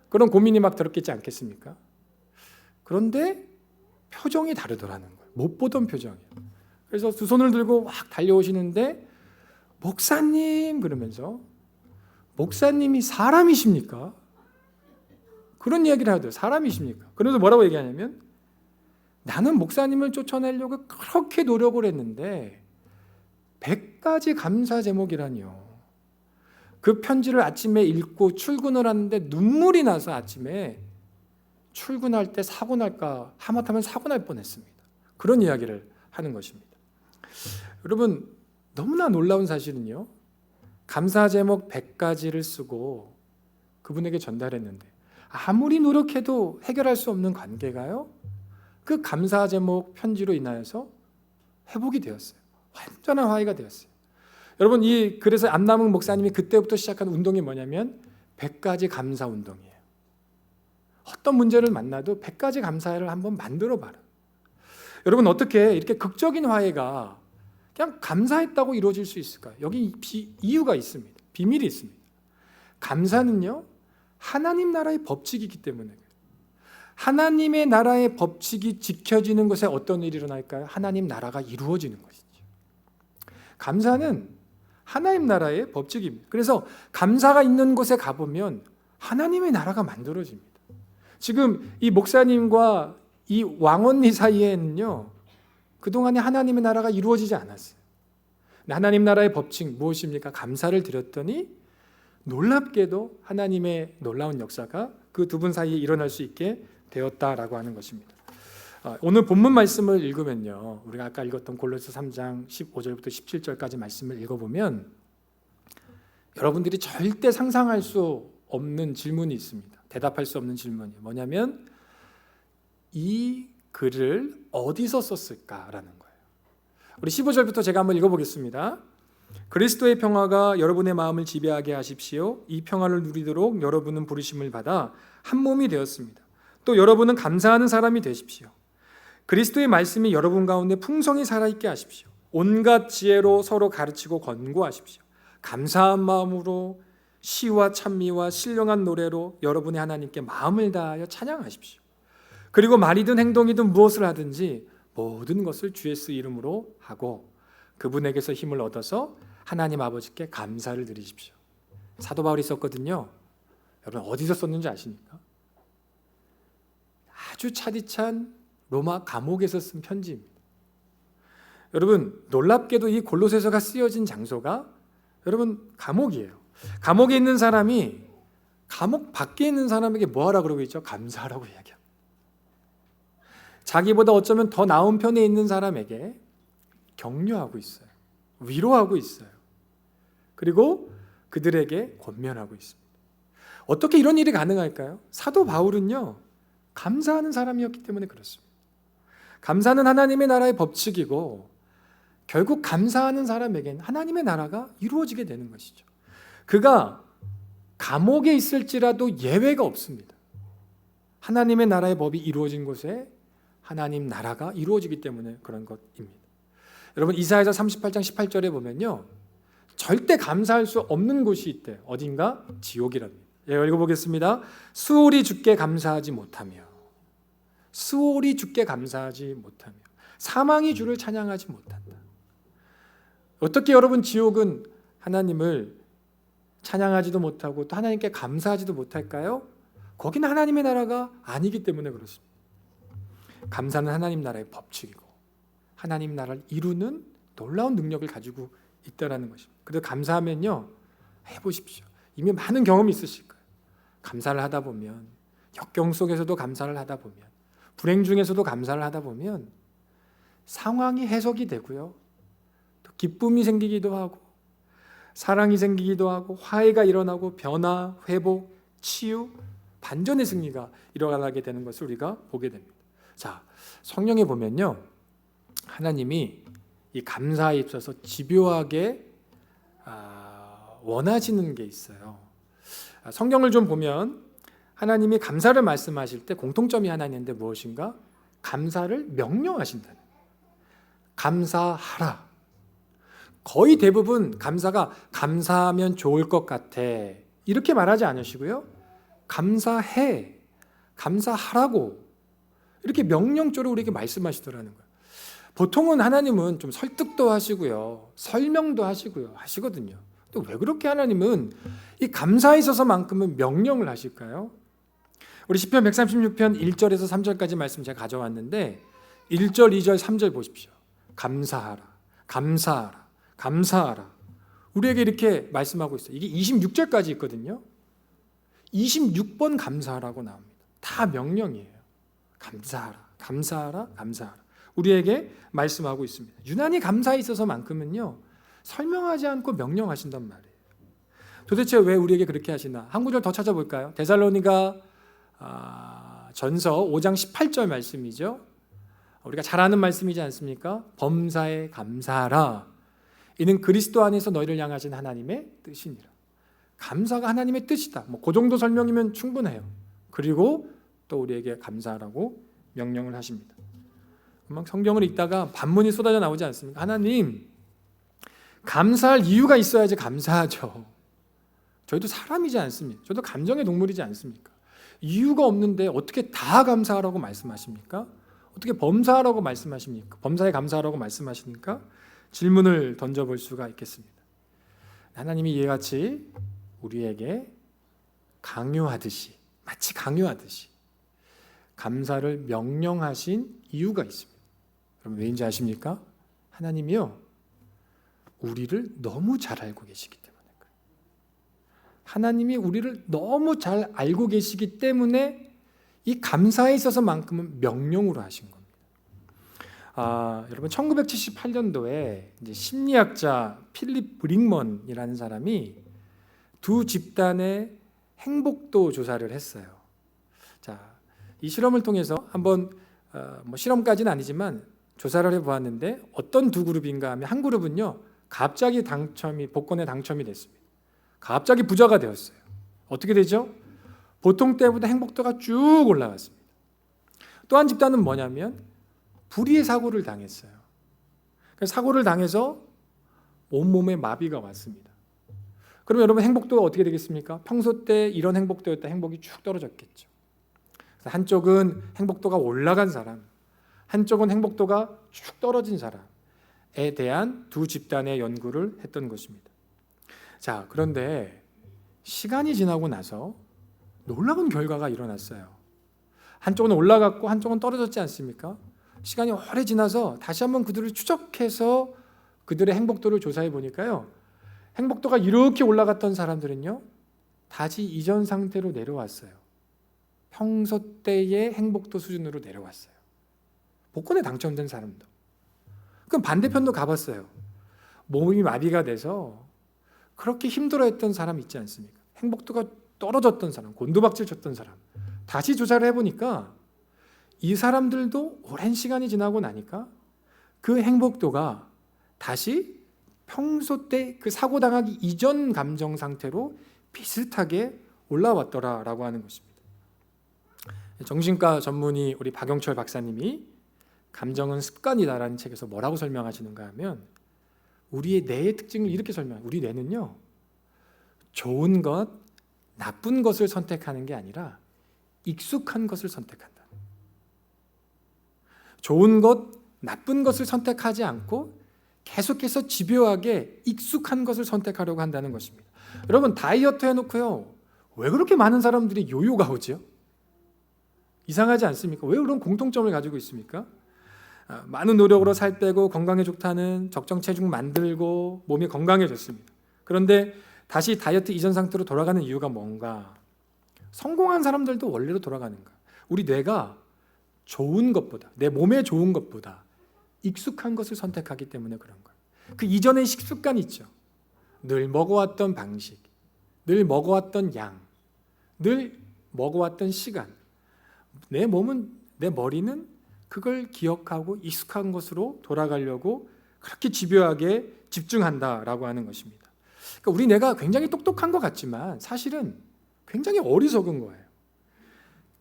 그런 고민이 막 들었겠지 않겠습니까? 그런데 표정이 다르더라는 거예요. 못 보던 표정이에요. 그래서 두 손을 들고 막 달려오시는데 목사님 그러면서, 목사님이 사람이십니까? 그런 이야기를 하더라고요. 사람이십니까? 그래서 뭐라고 얘기하냐면, 나는 목사님을 쫓아내려고 그렇게 노력을 했는데 100가지 감사 제목이라니요. 그 편지를 아침에 읽고 출근을 하는데 눈물이 나서 아침에 출근할 때 사고 날까, 하마터면 사고 날 뻔했습니다. 그런 이야기를 하는 것입니다. 여러분, 너무나 놀라운 사실은요, 감사 제목 100가지를 쓰고 그분에게 전달했는데 아무리 노력해도 해결할 수 없는 관계가요, 그 감사 제목 편지로 인하여서 회복이 되었어요. 완전한 화해가 되었어요. 여러분, 그래서 안남흥 목사님이 그때부터 시작한 운동이 뭐냐면 100가지 감사 운동이에요. 어떤 문제를 만나도 100가지 감사를 한번 만들어 봐라. 여러분, 어떻게 이렇게 극적인 화해가 그냥 감사했다고 이루어질 수 있을까요? 여기 이유가 있습니다. 비밀이 있습니다. 감사는요, 하나님 나라의 법칙이기 때문에 그래요. 하나님의 나라의 법칙이 지켜지는 것에 어떤 일이 일어날까요? 하나님 나라가 이루어지는 것이죠. 감사는 하나님 나라의 법칙입니다. 그래서 감사가 있는 곳에 가보면 하나님의 나라가 만들어집니다. 지금 이 목사님과 이 왕언니 사이에는요, 그동안에 하나님의 나라가 이루어지지 않았어요. 하나님 나라의 법칙 무엇입니까? 감사를 드렸더니 놀랍게도 하나님의 놀라운 역사가 그 두 분 사이에 일어날 수 있게 되었다라고 하는 것입니다. 오늘 본문 말씀을 읽으면요, 우리가 아까 읽었던 골로새 3장 15절부터 17절까지 말씀을 읽어보면 여러분들이 절대 상상할 수 없는 질문이 있습니다. 대답할 수 없는 질문이 뭐냐면, 이 글을 어디서 썼을까라는 거예요. 우리 15절부터 제가 한번 읽어보겠습니다. 그리스도의 평화가 여러분의 마음을 지배하게 하십시오. 이 평화를 누리도록 여러분은 부르심을 받아 한 몸이 되었습니다. 또 여러분은 감사하는 사람이 되십시오. 그리스도의 말씀이 여러분 가운데 풍성히 살아있게 하십시오. 온갖 지혜로 서로 가르치고 권고하십시오. 감사한 마음으로 시와 찬미와 신령한 노래로 여러분의 하나님께 마음을 다하여 찬양하십시오. 그리고 말이든 행동이든 무엇을 하든지 모든 것을 주 예수 이름으로 하고 그분에게서 힘을 얻어서 하나님 아버지께 감사를 드리십시오. 사도 바울이 썼거든요. 여러분, 어디서 썼는지 아십니까? 아주 차디찬 로마 감옥에서 쓴 편지입니다. 여러분, 놀랍게도 이 골로새서가 쓰여진 장소가 여러분 감옥이에요. 감옥에 있는 사람이 감옥 밖에 있는 사람에게 뭐하라 그러고 있죠? 감사하라고 이야기합니다. 자기보다 어쩌면 더 나은 편에 있는 사람에게 격려하고 있어요. 위로하고 있어요. 그리고 그들에게 권면하고 있습니다. 어떻게 이런 일이 가능할까요? 사도 바울은요, 감사하는 사람이었기 때문에 그렇습니다. 감사는 하나님의 나라의 법칙이고 결국 감사하는 사람에겐 하나님의 나라가 이루어지게 되는 것이죠. 그가 감옥에 있을지라도 예외가 없습니다. 하나님의 나라의 법이 이루어진 곳에 하나님 나라가 이루어지기 때문에 그런 것입니다. 여러분 이사야서 38장 18절에 보면요, 절대 감사할 수 없는 곳이 있대요. 어딘가? 지옥이랍니다. 읽어보겠습니다. 수월이 주께 감사하지 못하며, 수월이 주께 감사하지 못하며, 사망이 주를 찬양하지 못한다. 어떻게 여러분 지옥은 하나님을 찬양하지도 못하고 또 하나님께 감사하지도 못할까요? 거기는 하나님의 나라가 아니기 때문에 그렇습니다. 감사는 하나님 나라의 법칙이고 하나님 나라를 이루는 놀라운 능력을 가지고 있다는 것입니다. 그래서 감사하면요, 해보십시오. 이미 많은 경험이 있으실 거예요. 감사를 하다 보면, 역경 속에서도 감사를 하다 보면, 불행 중에서도 감사를 하다 보면 상황이 해석이 되고요, 또 기쁨이 생기기도 하고 사랑이 생기기도 하고 화해가 일어나고 변화, 회복, 치유, 반전의 승리가 일어나게 되는 것을 우리가 보게 됩니다. 자, 성경에 보면요, 하나님이 이 감사에 있어서 집요하게 원하시는 게 있어요. 성경을 좀 보면 하나님이 감사를 말씀하실 때 공통점이 하나 있는데 무엇인가? 감사를 명령하신다는 거예요. 감사하라. 거의 대부분 감사가 감사하면 좋을 것 같아 이렇게 말하지 않으시고요, 감사해, 감사하라고 이렇게 명령적으로 우리에게 말씀하시더라는 거예요. 보통은 하나님은 좀 설득도 하시고요, 설명도 하시거든요. 또 왜 그렇게 하나님은 이 감사에 있어서만큼은 명령을 하실까요? 우리 시편 136편 1절에서 3절까지 말씀 제가 가져왔는데 1절, 2절, 3절 보십시오. 감사하라, 감사하라, 감사하라. 우리에게 이렇게 말씀하고 있어요. 이게 26절까지 있거든요. 26번 감사하라고 나옵니다. 다 명령이에요. 감사하라, 감사하라, 감사하라. 우리에게 말씀하고 있습니다. 유난히 감사에 있어서만큼은요, 설명하지 않고 명령하신단 말이에요. 도대체 왜 우리에게 그렇게 하시나? 한 구절 더 찾아볼까요? 데살로니가 전서 5장 18절 말씀이죠. 우리가 잘 아는 말씀이지 않습니까? 범사에 감사하라. 이는 그리스도 안에서 너희를 향하신 하나님의 뜻이니라. 감사가 하나님의 뜻이다. 그 정도 설명이면 충분해요. 그리고 또 우리에게 감사하라고 명령을 하십니다. 막 성경을 읽다가 반문이 쏟아져 나오지 않습니까? 하나님, 감사할 이유가 있어야지 감사하죠. 저희도 사람이지 않습니까? 저도 감정의 동물이지 않습니까? 이유가 없는데 어떻게 다 감사하라고 말씀하십니까? 어떻게 범사하라고 말씀하십니까? 범사에 감사하라고 말씀하십니까? 질문을 던져볼 수가 있겠습니다. 하나님이 이와 같이 우리에게 강요하듯이, 마치 강요하듯이 감사를 명령하신 이유가 있습니다. 여러분 왜인지 아십니까? 하나님이요, 우리를 너무 잘 알고 계시기 때문에 그래요. 하나님이 우리를 너무 잘 알고 계시기 때문에 이 감사에 있어서만큼은 명령으로 하신 겁니다. 여러분 1978년도에 이제 심리학자 필립 브링먼이라는 사람이 두 집단의 행복도 조사를 했어요. 자, 이 실험을 통해서 한번 실험까지는 아니지만 조사를 해보았는데 어떤 두 그룹인가 하면 한 그룹은요, 갑자기 복권에 당첨이 됐습니다. 갑자기 부자가 되었어요. 어떻게 되죠? 보통 때보다 행복도가 쭉 올라갔습니다. 또 한 집단은 뭐냐면 불의의 사고를 당했어요. 사고를 당해서 온몸에 마비가 왔습니다. 그러면 여러분 행복도가 어떻게 되겠습니까? 평소 때 이런 행복도였다 행복이 쭉 떨어졌겠죠. 한쪽은 행복도가 올라간 사람, 한쪽은 행복도가 쭉 떨어진 사람에 대한 두 집단의 연구를 했던 것입니다. 자, 그런데 시간이 지나고 나서 놀라운 결과가 일어났어요. 한쪽은 올라갔고 한쪽은 떨어졌지 않습니까? 시간이 오래 지나서 다시 한번 그들을 추적해서 그들의 행복도를 조사해 보니까요, 행복도가 이렇게 올라갔던 사람들은요, 다시 이전 상태로 내려왔어요. 평소 때의 행복도 수준으로 내려왔어요. 복권에 당첨된 사람도. 그럼 반대편도 가봤어요. 몸이 마비가 돼서 그렇게 힘들어했던 사람 있지 않습니까? 행복도가 떨어졌던 사람, 곤두박질 쳤던 사람. 다시 조사를 해보니까 이 사람들도 오랜 시간이 지나고 나니까 그 행복도가 다시 평소 때 그 사고 당하기 이전 감정 상태로 비슷하게 올라왔더라라고 하는 것입니다. 정신과 전문의 우리 박영철 박사님이 감정은 습관이다라는 책에서 뭐라고 설명하시는가 하면 우리의 뇌의 특징을 이렇게 설명해요. 우리 뇌는요, 좋은 것, 나쁜 것을 선택하는 게 아니라 익숙한 것을 선택한다. 좋은 것, 나쁜 것을 선택하지 않고 계속해서 집요하게 익숙한 것을 선택하려고 한다는 것입니다. 여러분, 다이어트 해놓고요, 왜 그렇게 많은 사람들이 요요가 오죠? 이상하지 않습니까? 왜 그런 공통점을 가지고 있습니까? 많은 노력으로 살 빼고 건강에 좋다는 적정 체중 만들고 몸이 건강해졌습니다. 그런데 다시 다이어트 이전 상태로 돌아가는 이유가 뭔가? 성공한 사람들도 원래로 돌아가는가? 우리 뇌가 좋은 것보다, 내 몸에 좋은 것보다 익숙한 것을 선택하기 때문에 그런 거예요. 그 이전의 식습관이 있죠. 늘 먹어왔던 방식, 늘 먹어왔던 양, 늘 먹어왔던 시간. 내 몸은, 내 머리는 그걸 기억하고 익숙한 것으로 돌아가려고 그렇게 집요하게 집중한다라고 하는 것입니다. 그러니까 우리 뇌가 굉장히 똑똑한 것 같지만 사실은 굉장히 어리석은 거예요.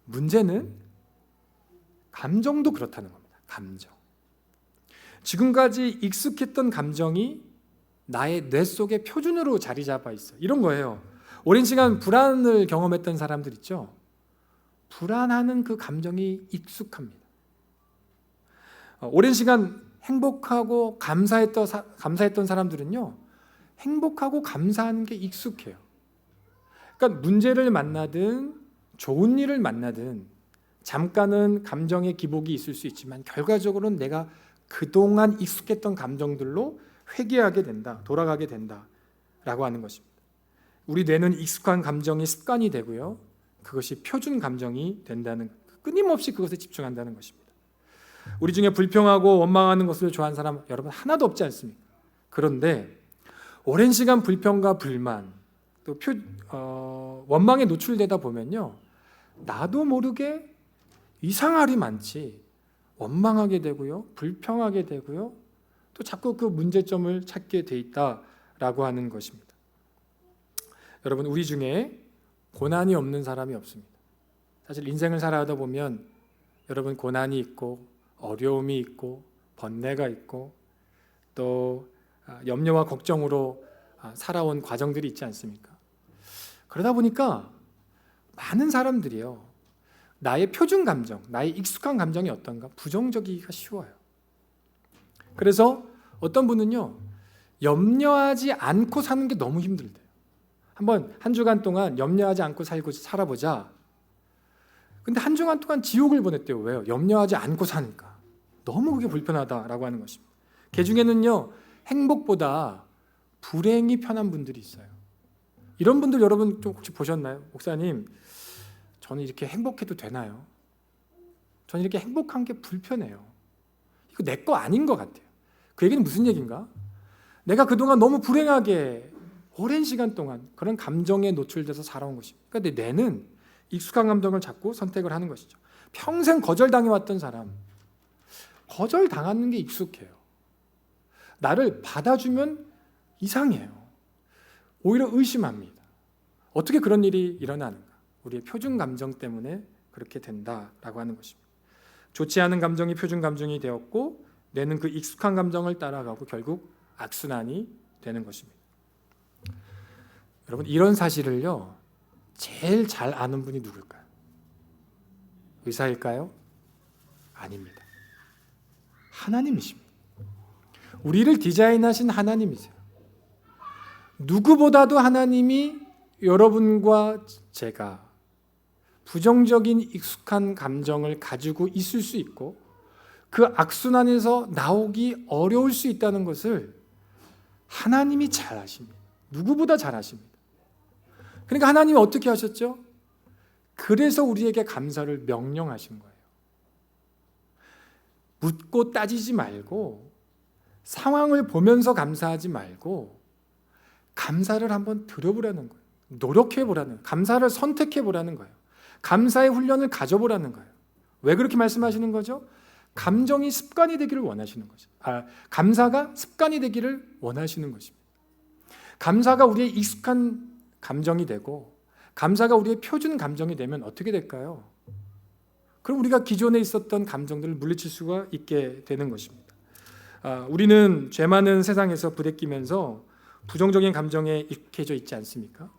문제는 감정도 그렇다는 겁니다. 감정. 지금까지 익숙했던 감정이 나의 뇌 속에 표준으로 자리 잡아 있어. 이런 거예요. 오랜 시간 불안을 경험했던 사람들 있죠. 불안하는 그 감정이 익숙합니다. 오랜 시간 행복하고 감사했던 사람들은요, 행복하고 감사하는 게 익숙해요. 그러니까 문제를 만나든 좋은 일을 만나든 잠깐은 감정의 기복이 있을 수 있지만 결과적으로는 내가 그동안 익숙했던 감정들로 회귀하게 된다, 돌아가게 된다라고 하는 것입니다. 우리 뇌는 익숙한 감정이 습관이 되고요, 그것이 표준 감정이 된다는, 끊임없이 그것에 집중한다는 것입니다. 우리 중에 불평하고 원망하는 것을 좋아하는 사람 여러분 하나도 없지 않습니까? 그런데 오랜 시간 불평과 불만 또 원망에 노출되다 보면요, 나도 모르게 이상할이 많지 원망하게 되고요, 불평하게 되고요, 또 자꾸 그 문제점을 찾게 돼 있다라고 하는 것입니다. 여러분, 우리 중에 고난이 없는 사람이 없습니다. 사실 인생을 살아가다 보면 여러분 고난이 있고 어려움이 있고 번뇌가 있고 또 염려와 걱정으로 살아온 과정들이 있지 않습니까? 그러다 보니까 많은 사람들이요, 나의 표준 감정, 나의 익숙한 감정이 어떤가 부정적이기가 쉬워요. 그래서 어떤 분은요, 염려하지 않고 사는 게 너무 힘들대요. 한번 한 주간 동안 염려하지 않고 살아보자. 근데 한 주간 동안 지옥을 보냈대요. 왜요? 염려하지 않고 사니까. 너무 그게 불편하다라고 하는 것입니다. 그 중에는요, 행복보다 불행이 편한 분들이 있어요. 이런 분들 여러분 좀 혹시 보셨나요? 목사님, 저는 이렇게 행복해도 되나요? 저는 이렇게 행복한 게 불편해요. 이거 내 거 아닌 것 같아요. 그 얘기는 무슨 얘기인가? 내가 그동안 너무 불행하게 오랜 시간 동안 그런 감정에 노출돼서 살아온 것입니다. 그러니까 내 뇌는 익숙한 감정을 잡고 선택을 하는 것이죠. 평생 거절당해왔던 사람, 거절당하는 게 익숙해요. 나를 받아주면 이상해요. 오히려 의심합니다. 어떻게 그런 일이 일어나는가? 우리의 표준 감정 때문에 그렇게 된다라고 하는 것입니다. 좋지 않은 감정이 표준 감정이 되었고 뇌는 그 익숙한 감정을 따라가고 결국 악순환이 되는 것입니다. 여러분, 이런 사실을요, 제일 잘 아는 분이 누굴까요? 의사일까요? 아닙니다. 하나님이십니다. 우리를 디자인하신 하나님이세요. 누구보다도 하나님이 여러분과 제가 부정적인 익숙한 감정을 가지고 있을 수 있고 그 악순환에서 나오기 어려울 수 있다는 것을 하나님이 잘 아십니다. 누구보다 잘 아십니다. 그러니까 하나님이 어떻게 하셨죠? 그래서 우리에게 감사를 명령하신 거예요. 묻고 따지지 말고 상황을 보면서 감사하지 말고 감사를 한번 들어보라는 거예요. 노력해보라는 거예요. 감사를 선택해보라는 거예요. 감사의 훈련을 가져보라는 거예요. 왜 그렇게 말씀하시는 거죠? 감정이 습관이 되기를 원하시는 거죠. 감사가 습관이 되기를 원하시는 것입니다. 감사가 우리의 익숙한 감정이 되고 감사가 우리의 표준 감정이 되면 어떻게 될까요? 그럼 우리가 기존에 있었던 감정들을 물리칠 수가 있게 되는 것입니다. 우리는 죄 많은 세상에서 부대끼면서 부정적인 감정에 익숙해져 있지 않습니까?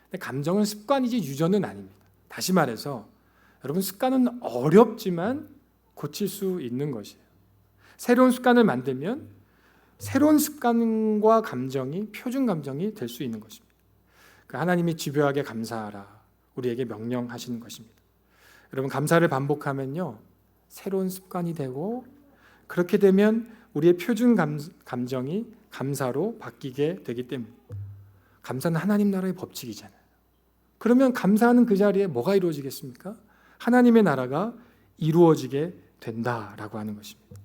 근데 감정은 습관이지 유전은 아닙니다. 다시 말해서 여러분, 습관은 어렵지만 고칠 수 있는 것이에요. 새로운 습관을 만들면 새로운 습관과 감정이 표준 감정이 될 수 있는 것입니다. 하나님이 집요하게 감사하라 우리에게 명령하시는 것입니다. 여러분, 감사를 반복하면요 새로운 습관이 되고 그렇게 되면 우리의 표준 감정이 감사로 바뀌게 되기 때문입니다. 감사는 하나님 나라의 법칙이잖아요. 그러면 감사하는 그 자리에 뭐가 이루어지겠습니까? 하나님의 나라가 이루어지게 된다라고 하는 것입니다.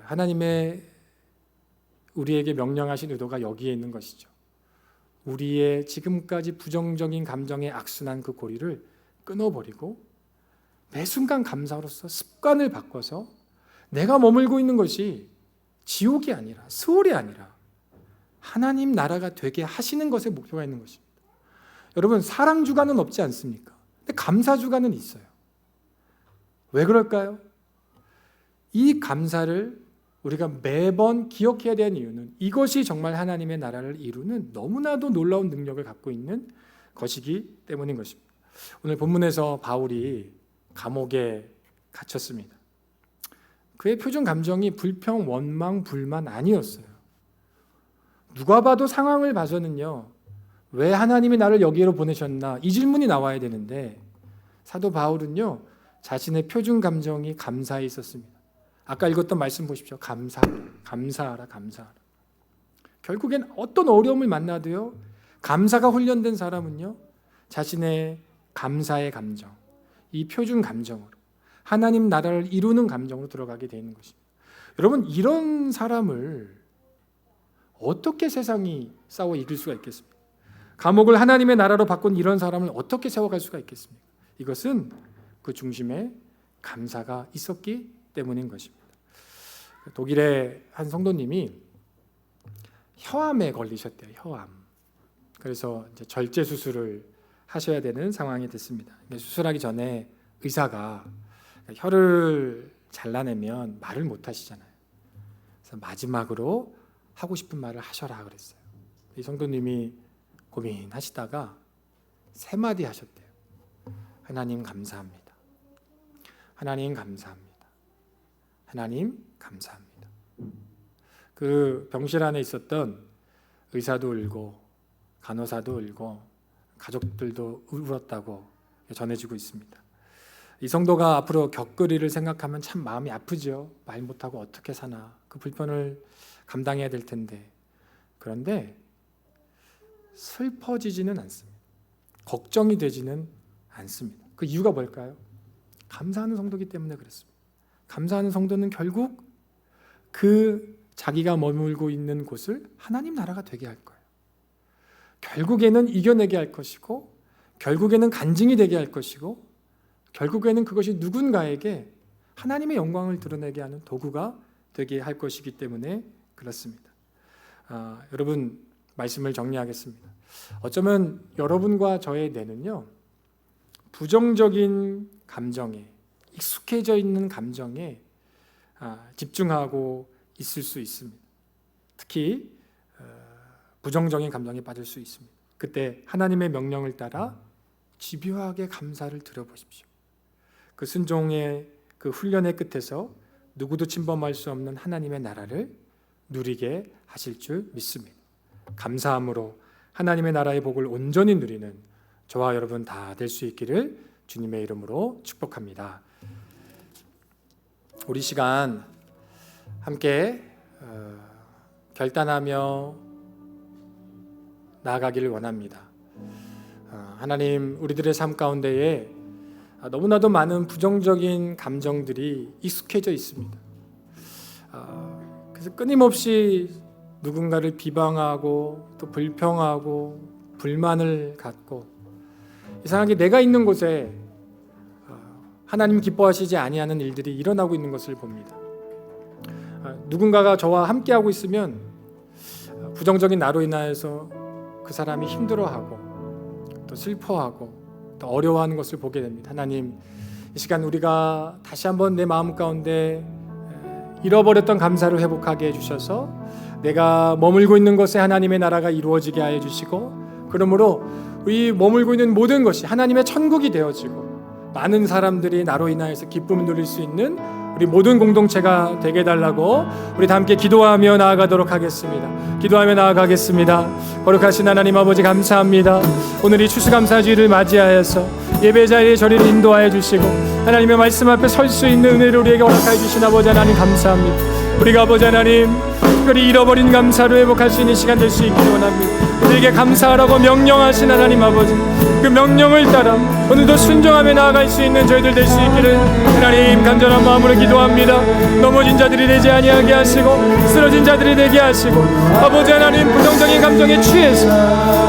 하나님의 우리에게 명령하신 의도가 여기에 있는 것이죠. 우리의 지금까지 부정적인 감정에 악순환 그 고리를 끊어버리고 매 순간 감사로서 습관을 바꿔서 내가 머물고 있는 것이 지옥이 아니라 스월이 아니라 하나님 나라가 되게 하시는 것에 목표가 있는 것입니다. 여러분, 사랑 주간은 없지 않습니까? 근데 감사 주간은 있어요. 왜 그럴까요? 이 감사를 우리가 매번 기억해야 되는 이유는 이것이 정말 하나님의 나라를 이루는 너무나도 놀라운 능력을 갖고 있는 것이기 때문인 것입니다. 오늘 본문에서 바울이 감옥에 갇혔습니다. 그의 표준 감정이 불평, 원망, 불만 아니었어요. 누가 봐도 상황을 봐서는요, 왜 하나님이 나를 여기로 보내셨나 이 질문이 나와야 되는데 사도 바울은요 자신의 표준 감정이 감사에 있었습니다. 아까 읽었던 말씀 보십시오. 감사하라. 결국엔 어떤 어려움을 만나도요 감사가 훈련된 사람은요 자신의 감사의 감정, 이 표준 감정으로 하나님 나라를 이루는 감정으로 들어가게 되는 것입니다. 여러분, 이런 사람을 어떻게 세상이 싸워 이길 수가 있겠습니까? 감옥을 하나님의 나라로 바꾼 이런 사람을 어떻게 세워갈 수가 있겠습니까? 이것은 그 중심에 감사가 있었기 때문인 것입니다. 독일의 한 성도님이 혀암에 걸리셨대요. 혀암. 그래서 이제 절제 수술을 하셔야 되는 상황이 됐습니다. 수술하기 전에 의사가 혀를 잘라내면 말을 못 하시잖아요. 그래서 마지막으로 하고 싶은 말을 하셔라 그랬어요. 이 성도님이 고민하시다가 3마디 하셨대요. 하나님 감사합니다. 하나님 감사합니다. 하나님 감사합니다. 그 병실 안에 있었던 의사도 울고 간호사도 울고 가족들도 울었다고 전해지고 있습니다. 이 성도가 앞으로 겪을 일을 생각하면 참 마음이 아프죠. 말 못하고 어떻게 사나. 그 불편을 감당해야 될 텐데. 그런데 슬퍼지지는 않습니다. 걱정이 되지는 않습니다. 그 이유가 뭘까요? 감사하는 성도이기 때문에 그렇습니다. 감사하는 성도는 결국 그 자기가 머물고 있는 곳을 하나님 나라가 되게 할 거예요. 결국에는 이겨내게 할 것이고 결국에는 간증이 되게 할 것이고 결국에는 그것이 누군가에게 하나님의 영광을 드러내게 하는 도구가 되게 할 것이기 때문에 그렇습니다. 여러분, 말씀을 정리하겠습니다. 어쩌면 여러분과 저의 뇌는요 부정적인 감정에 익숙해져 있는 감정에 집중하고 있을 수 있습니다. 특히 부정적인 감정에 빠질 수 있습니다. 그때 하나님의 명령을 따라 집요하게 감사를 드려보십시오. 그 순종의 그 훈련의 끝에서 누구도 침범할 수 없는 하나님의 나라를 누리게 하실 줄 믿습니다. 감사함으로 하나님의 나라의 복을 온전히 누리는 저와 여러분 다 될 수 있기를 주님의 이름으로 축복합니다. 우리 시간 함께 결단하며 나아가기를 원합니다. 하나님, 우리들의 삶 가운데에 너무나도 많은 부정적인 감정들이 익숙해져 있습니다. 그래서 끊임없이 누군가를 비방하고 또 불평하고 불만을 갖고 이상하게 내가 있는 곳에 하나님 기뻐하시지 아니하는 일들이 일어나고 있는 것을 봅니다. 누군가가 저와 함께하고 있으면 부정적인 나로 인하여서 그 사람이 힘들어하고 또 슬퍼하고 또 어려워하는 것을 보게 됩니다. 하나님, 이 시간 우리가 다시 한번 내 마음 가운데 잃어버렸던 감사를 회복하게 해주셔서 내가 머물고 있는 곳에 하나님의 나라가 이루어지게 하여 주시고, 그러므로 우리 머물고 있는 모든 것이 하나님의 천국이 되어지고 많은 사람들이 나로 인하여서 기쁨을 누릴 수 있는 우리 모든 공동체가 되게 해달라고 우리 다 함께 기도하며 나아가도록 하겠습니다. 기도하며 나아가겠습니다. 거룩하신 하나님 아버지, 감사합니다. 오늘 이 추수감사주일을 맞이하여서 예배 자리에 저리를 인도하여 주시고 하나님의 말씀 앞에 설 수 있는 은혜를 우리에게 허락하여 주신 아버지 하나님, 감사합니다. 우리가 아버지 하나님 특별히 잃어버린 감사를 회복할 수 있는 시간 될 수 있기를 원합니다. 우리에게 감사하라고 명령하신 하나님 아버지, 그 명령을 따라 오늘도 순종하며 나아갈 수 있는 저희들 될 수 있기를 하나님 간절한 마음으로 기도합니다. 넘어진 자들이 되지 아니하게 하시고 쓰러진 자들이 되게 하시고 아버지 하나님 부정적인 감정에 취해서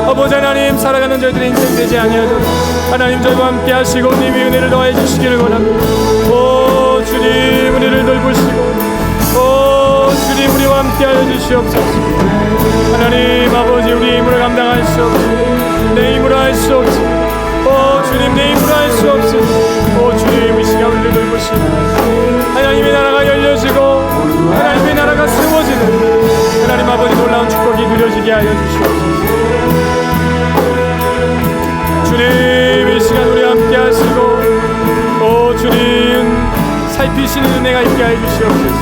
아버지 하나님 살아가는 저희들의 인생 되지 아니하도록 하나님 저희와 함께 하시고 님의 은혜를 더해 주시기를 원합니다. 오 주님, 우리를 돌보시고 오 주님, 우리와 함께하여 주시옵소서. 하나님 아버지, 우리 힘으로 감당할 수 없어, 내 힘으로 할 수 없어. 오 주님, 내 힘으로 할 수 없어. 오 주님, 이 시간 우리를 돌보시고 하나님의 나라가 열려지고 하나님의 나라가 세워지는 하나님 아버지 놀라운 축복이 누려지게 하여 주시옵소서. 주님, 이 시간 우리 함께 하시고 오 주님, 살피시는 은혜가 있게 하여 주시옵소서.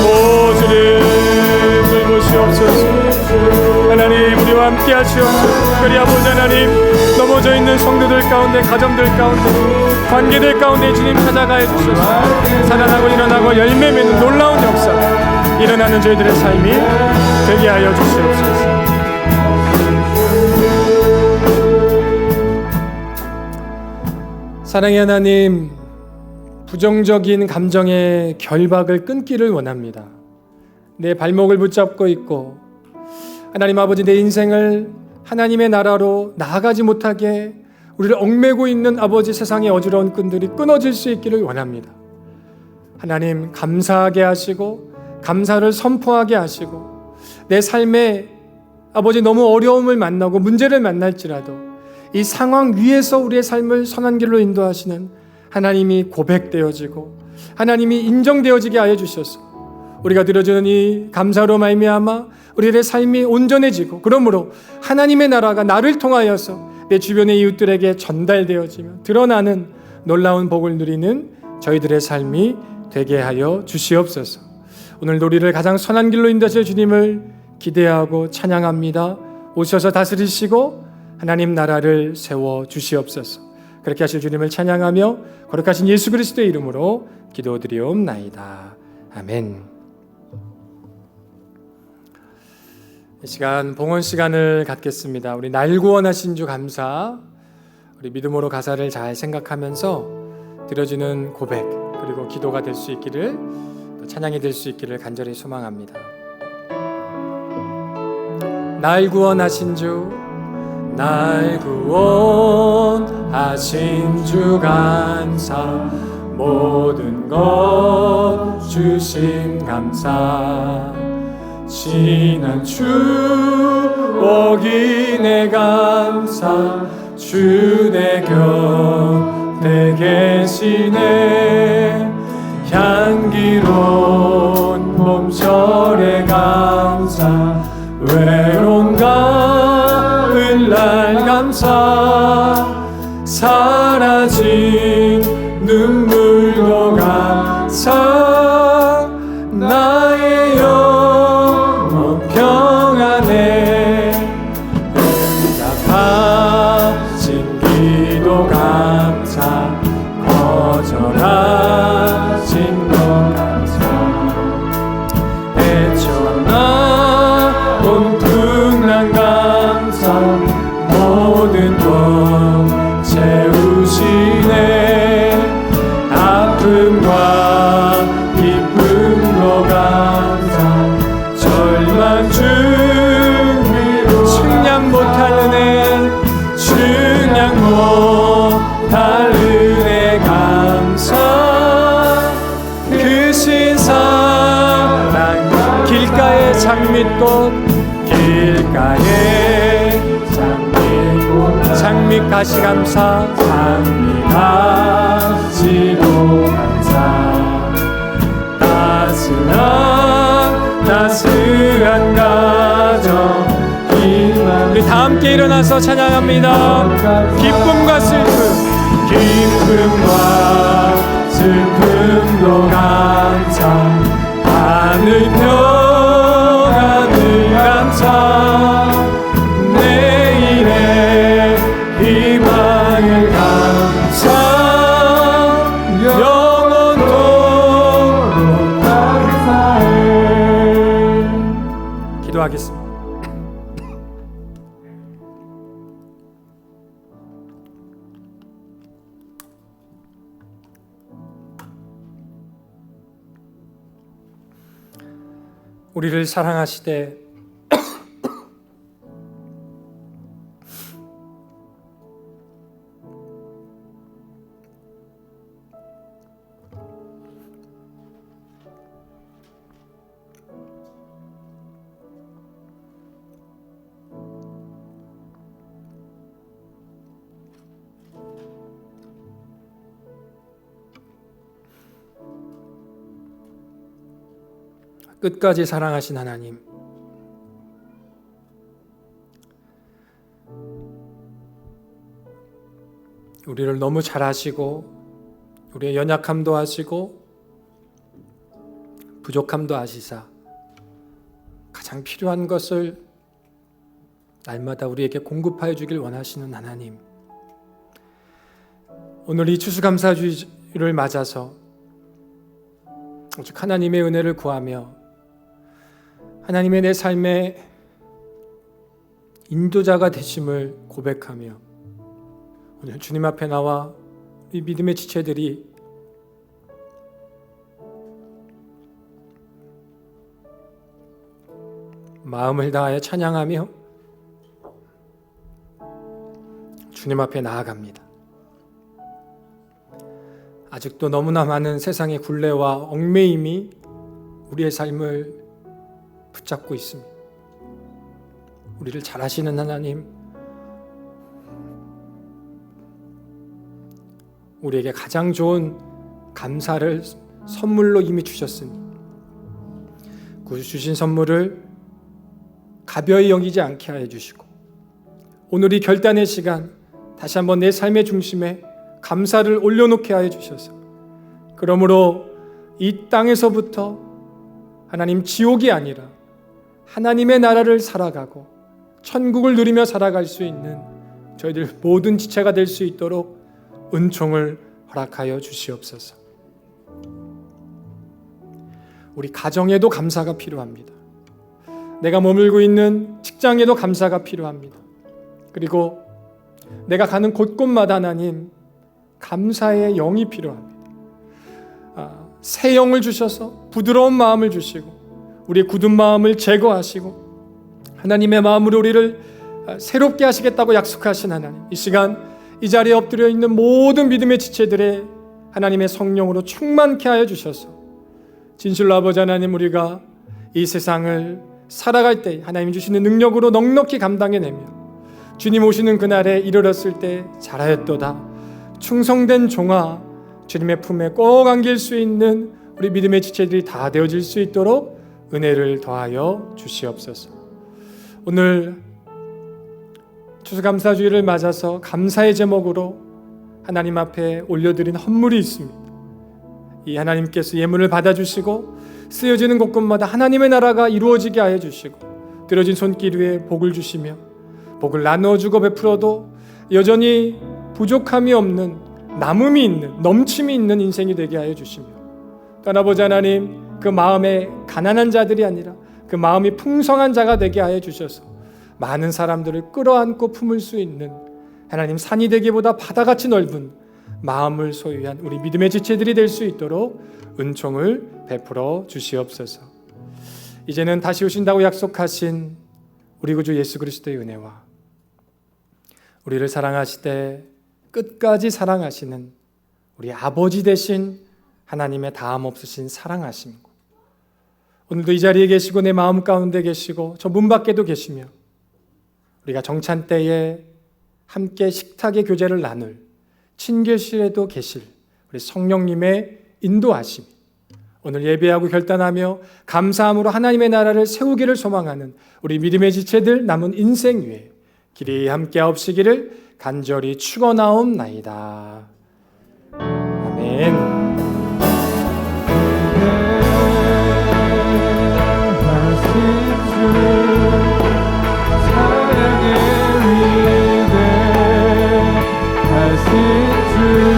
오 주님, 돌보시옵소서. 하나님, 우리와 함께 하시옵소서. 특별히 아버지 하나님, 넘어져 있는 성도들 가운데, 가정들 가운데, 관계들 가운데 주님 찾아가해 주셔서 살아나고 일어나고 열매 맺는 놀라운 역사가 일어나는 저희들의 삶이 되게 하여 주시옵소서. 사랑의 하나님, 부정적인 감정의 결박을 끊기를 원합니다. 내 발목을 붙잡고 있고 하나님 아버지, 내 인생을 하나님의 나라로 나아가지 못하게 우리를 얽매고 있는 아버지 세상의 어지러운 끈들이 끊어질 수 있기를 원합니다. 하나님, 감사하게 하시고 감사를 선포하게 하시고 내 삶에 아버지 너무 어려움을 만나고 문제를 만날지라도 이 상황 위에서 우리의 삶을 선한 길로 인도하시는 하나님이 고백되어지고 하나님이 인정되어지게 하여 주셔서 우리가 드려주는 이 감사로 말미암아 우리의 삶이 온전해지고, 그러므로 하나님의 나라가 나를 통하여서 내 주변의 이웃들에게 전달되어지며 드러나는 놀라운 복을 누리는 저희들의 삶이 되게 하여 주시옵소서. 오늘도 우리를 가장 선한 길로 인도하실 주님을 기대하고 찬양합니다. 오셔서 다스리시고 하나님 나라를 세워 주시옵소서. 그렇게 하실 주님을 찬양하며 거룩하신 예수 그리스도의 이름으로 기도드리옵나이다. 아멘. 이 시간 봉헌 시간을 갖겠습니다. 우리 날 구원하신 주 감사, 우리 믿음으로 가사를 잘 생각하면서 드려지는 고백 그리고 기도가 될 수 있기를, 또 찬양이 될 수 있기를 간절히 소망합니다. 날 구원하신 주, 날 구원하신 주 감사, 모든 것 주신 감사, 지난 추억이 내 감사, 주 내 곁에 계시네. 향기로운 봄철의 감사, 외로운 가을날 감사, 사라진 눈물도 감사, 나의 영혼 평안에 응답하신 기도 감사, 거절하신 것 감사, 헤쳐나 온풍난 감사, 모든 것 채우시네. 아픔과 길가에 장미 가시 감사
장미 가시로 감사 따스한 가정 희망
우리 다 함께 일어나서 찬양합니다. 기쁨과
슬픔도 감사 하늘 평안을 감사 내일의 희망을 감사 영원토록 감사해.
기도하겠습니다. 우리를 사랑하시되 끝까지 사랑하신 하나님, 우리를 너무 잘 아시고 우리의 연약함도 아시고 부족함도 아시사 가장 필요한 것을 날마다 우리에게 공급하여 주길 원하시는 하나님, 오늘 이 추수감사주일을 맞아서 오직 하나님의 은혜를 구하며 하나님의 내 삶의 인도자가 되심을 고백하며 오늘 주님 앞에 나와 이 믿음의 지체들이 마음을 다하여 찬양하며 주님 앞에 나아갑니다. 아직도 너무나 많은 세상의 굴레와 얽매임이 우리의 삶을 붙잡고 있습니다. 우리를 잘 아시는 하나님, 우리에게 가장 좋은 감사를 선물로 이미 주셨으니 그 주신 선물을 가벼이 여기지 않게 하여 주시고 오늘 이 결단의 시간 다시 한번 내 삶의 중심에 감사를 올려놓게 하여 주셔서 그러므로 이 땅에서부터 하나님 지옥이 아니라 하나님의 나라를 살아가고 천국을 누리며 살아갈 수 있는 저희들 모든 지체가 될 수 있도록 은총을 허락하여 주시옵소서. 우리 가정에도 감사가 필요합니다. 내가 머물고 있는 직장에도 감사가 필요합니다. 그리고 내가 가는 곳곳마다 하나님 감사의 영이 필요합니다. 새 영을 주셔서 부드러운 마음을 주시고 우리의 굳은 마음을 제거하시고 하나님의 마음으로 우리를 새롭게 하시겠다고 약속하신 하나님, 이 시간 이 자리에 엎드려 있는 모든 믿음의 지체들의 하나님의 성령으로 충만케 하여 주셔서 진실로 아버지 하나님, 우리가 이 세상을 살아갈 때 하나님이 주시는 능력으로 넉넉히 감당해내며 주님 오시는 그날에 이르렀을 때 잘하였도다, 충성된 종아, 주님의 품에 꼭 안길 수 있는 우리 믿음의 지체들이 다 되어질 수 있도록 은혜를 더하여 주시옵소서. 오늘 추수감사주일을 맞아서 감사의 제목으로 하나님 앞에 올려드린 헌물이 있습니다. 이 하나님께서 예물을 받아주시고 쓰여지는 곳곳마다 하나님의 나라가 이루어지게 하여 주시고 들어진 손길 위에 복을 주시며 복을 나누어주고 베풀어도 여전히 부족함이 없는, 남음이 있는, 넘침이 있는 인생이 되게 하여 주시며 또 아버지 하나님, 그 마음에 가난한 자들이 아니라 그 마음이 풍성한 자가 되게 하여 주셔서 많은 사람들을 끌어안고 품을 수 있는 하나님, 산이 되기보다 바다같이 넓은 마음을 소유한 우리 믿음의 지체들이 될 수 있도록 은총을 베풀어 주시옵소서. 이제는 다시 오신다고 약속하신 우리 구주 예수 그리스도의 은혜와 우리를 사랑하시되 끝까지 사랑하시는 우리 아버지 되신 하나님의 다함 없으신 사랑하심과 오늘도 이 자리에 계시고 내 마음 가운데 계시고 저 문 밖에도 계시며 우리가 정찬 때에 함께 식탁의 교제를 나눌 친교실에도 계실 우리 성령님의 인도하심, 오늘 예배하고 결단하며 감사함으로 하나님의 나라를 세우기를 소망하는 우리 믿음의 지체들 남은 인생 위에 길이 함께 하옵시기를 간절히 축원하옵나이다. 아멘.
사랑의 위대 하신 주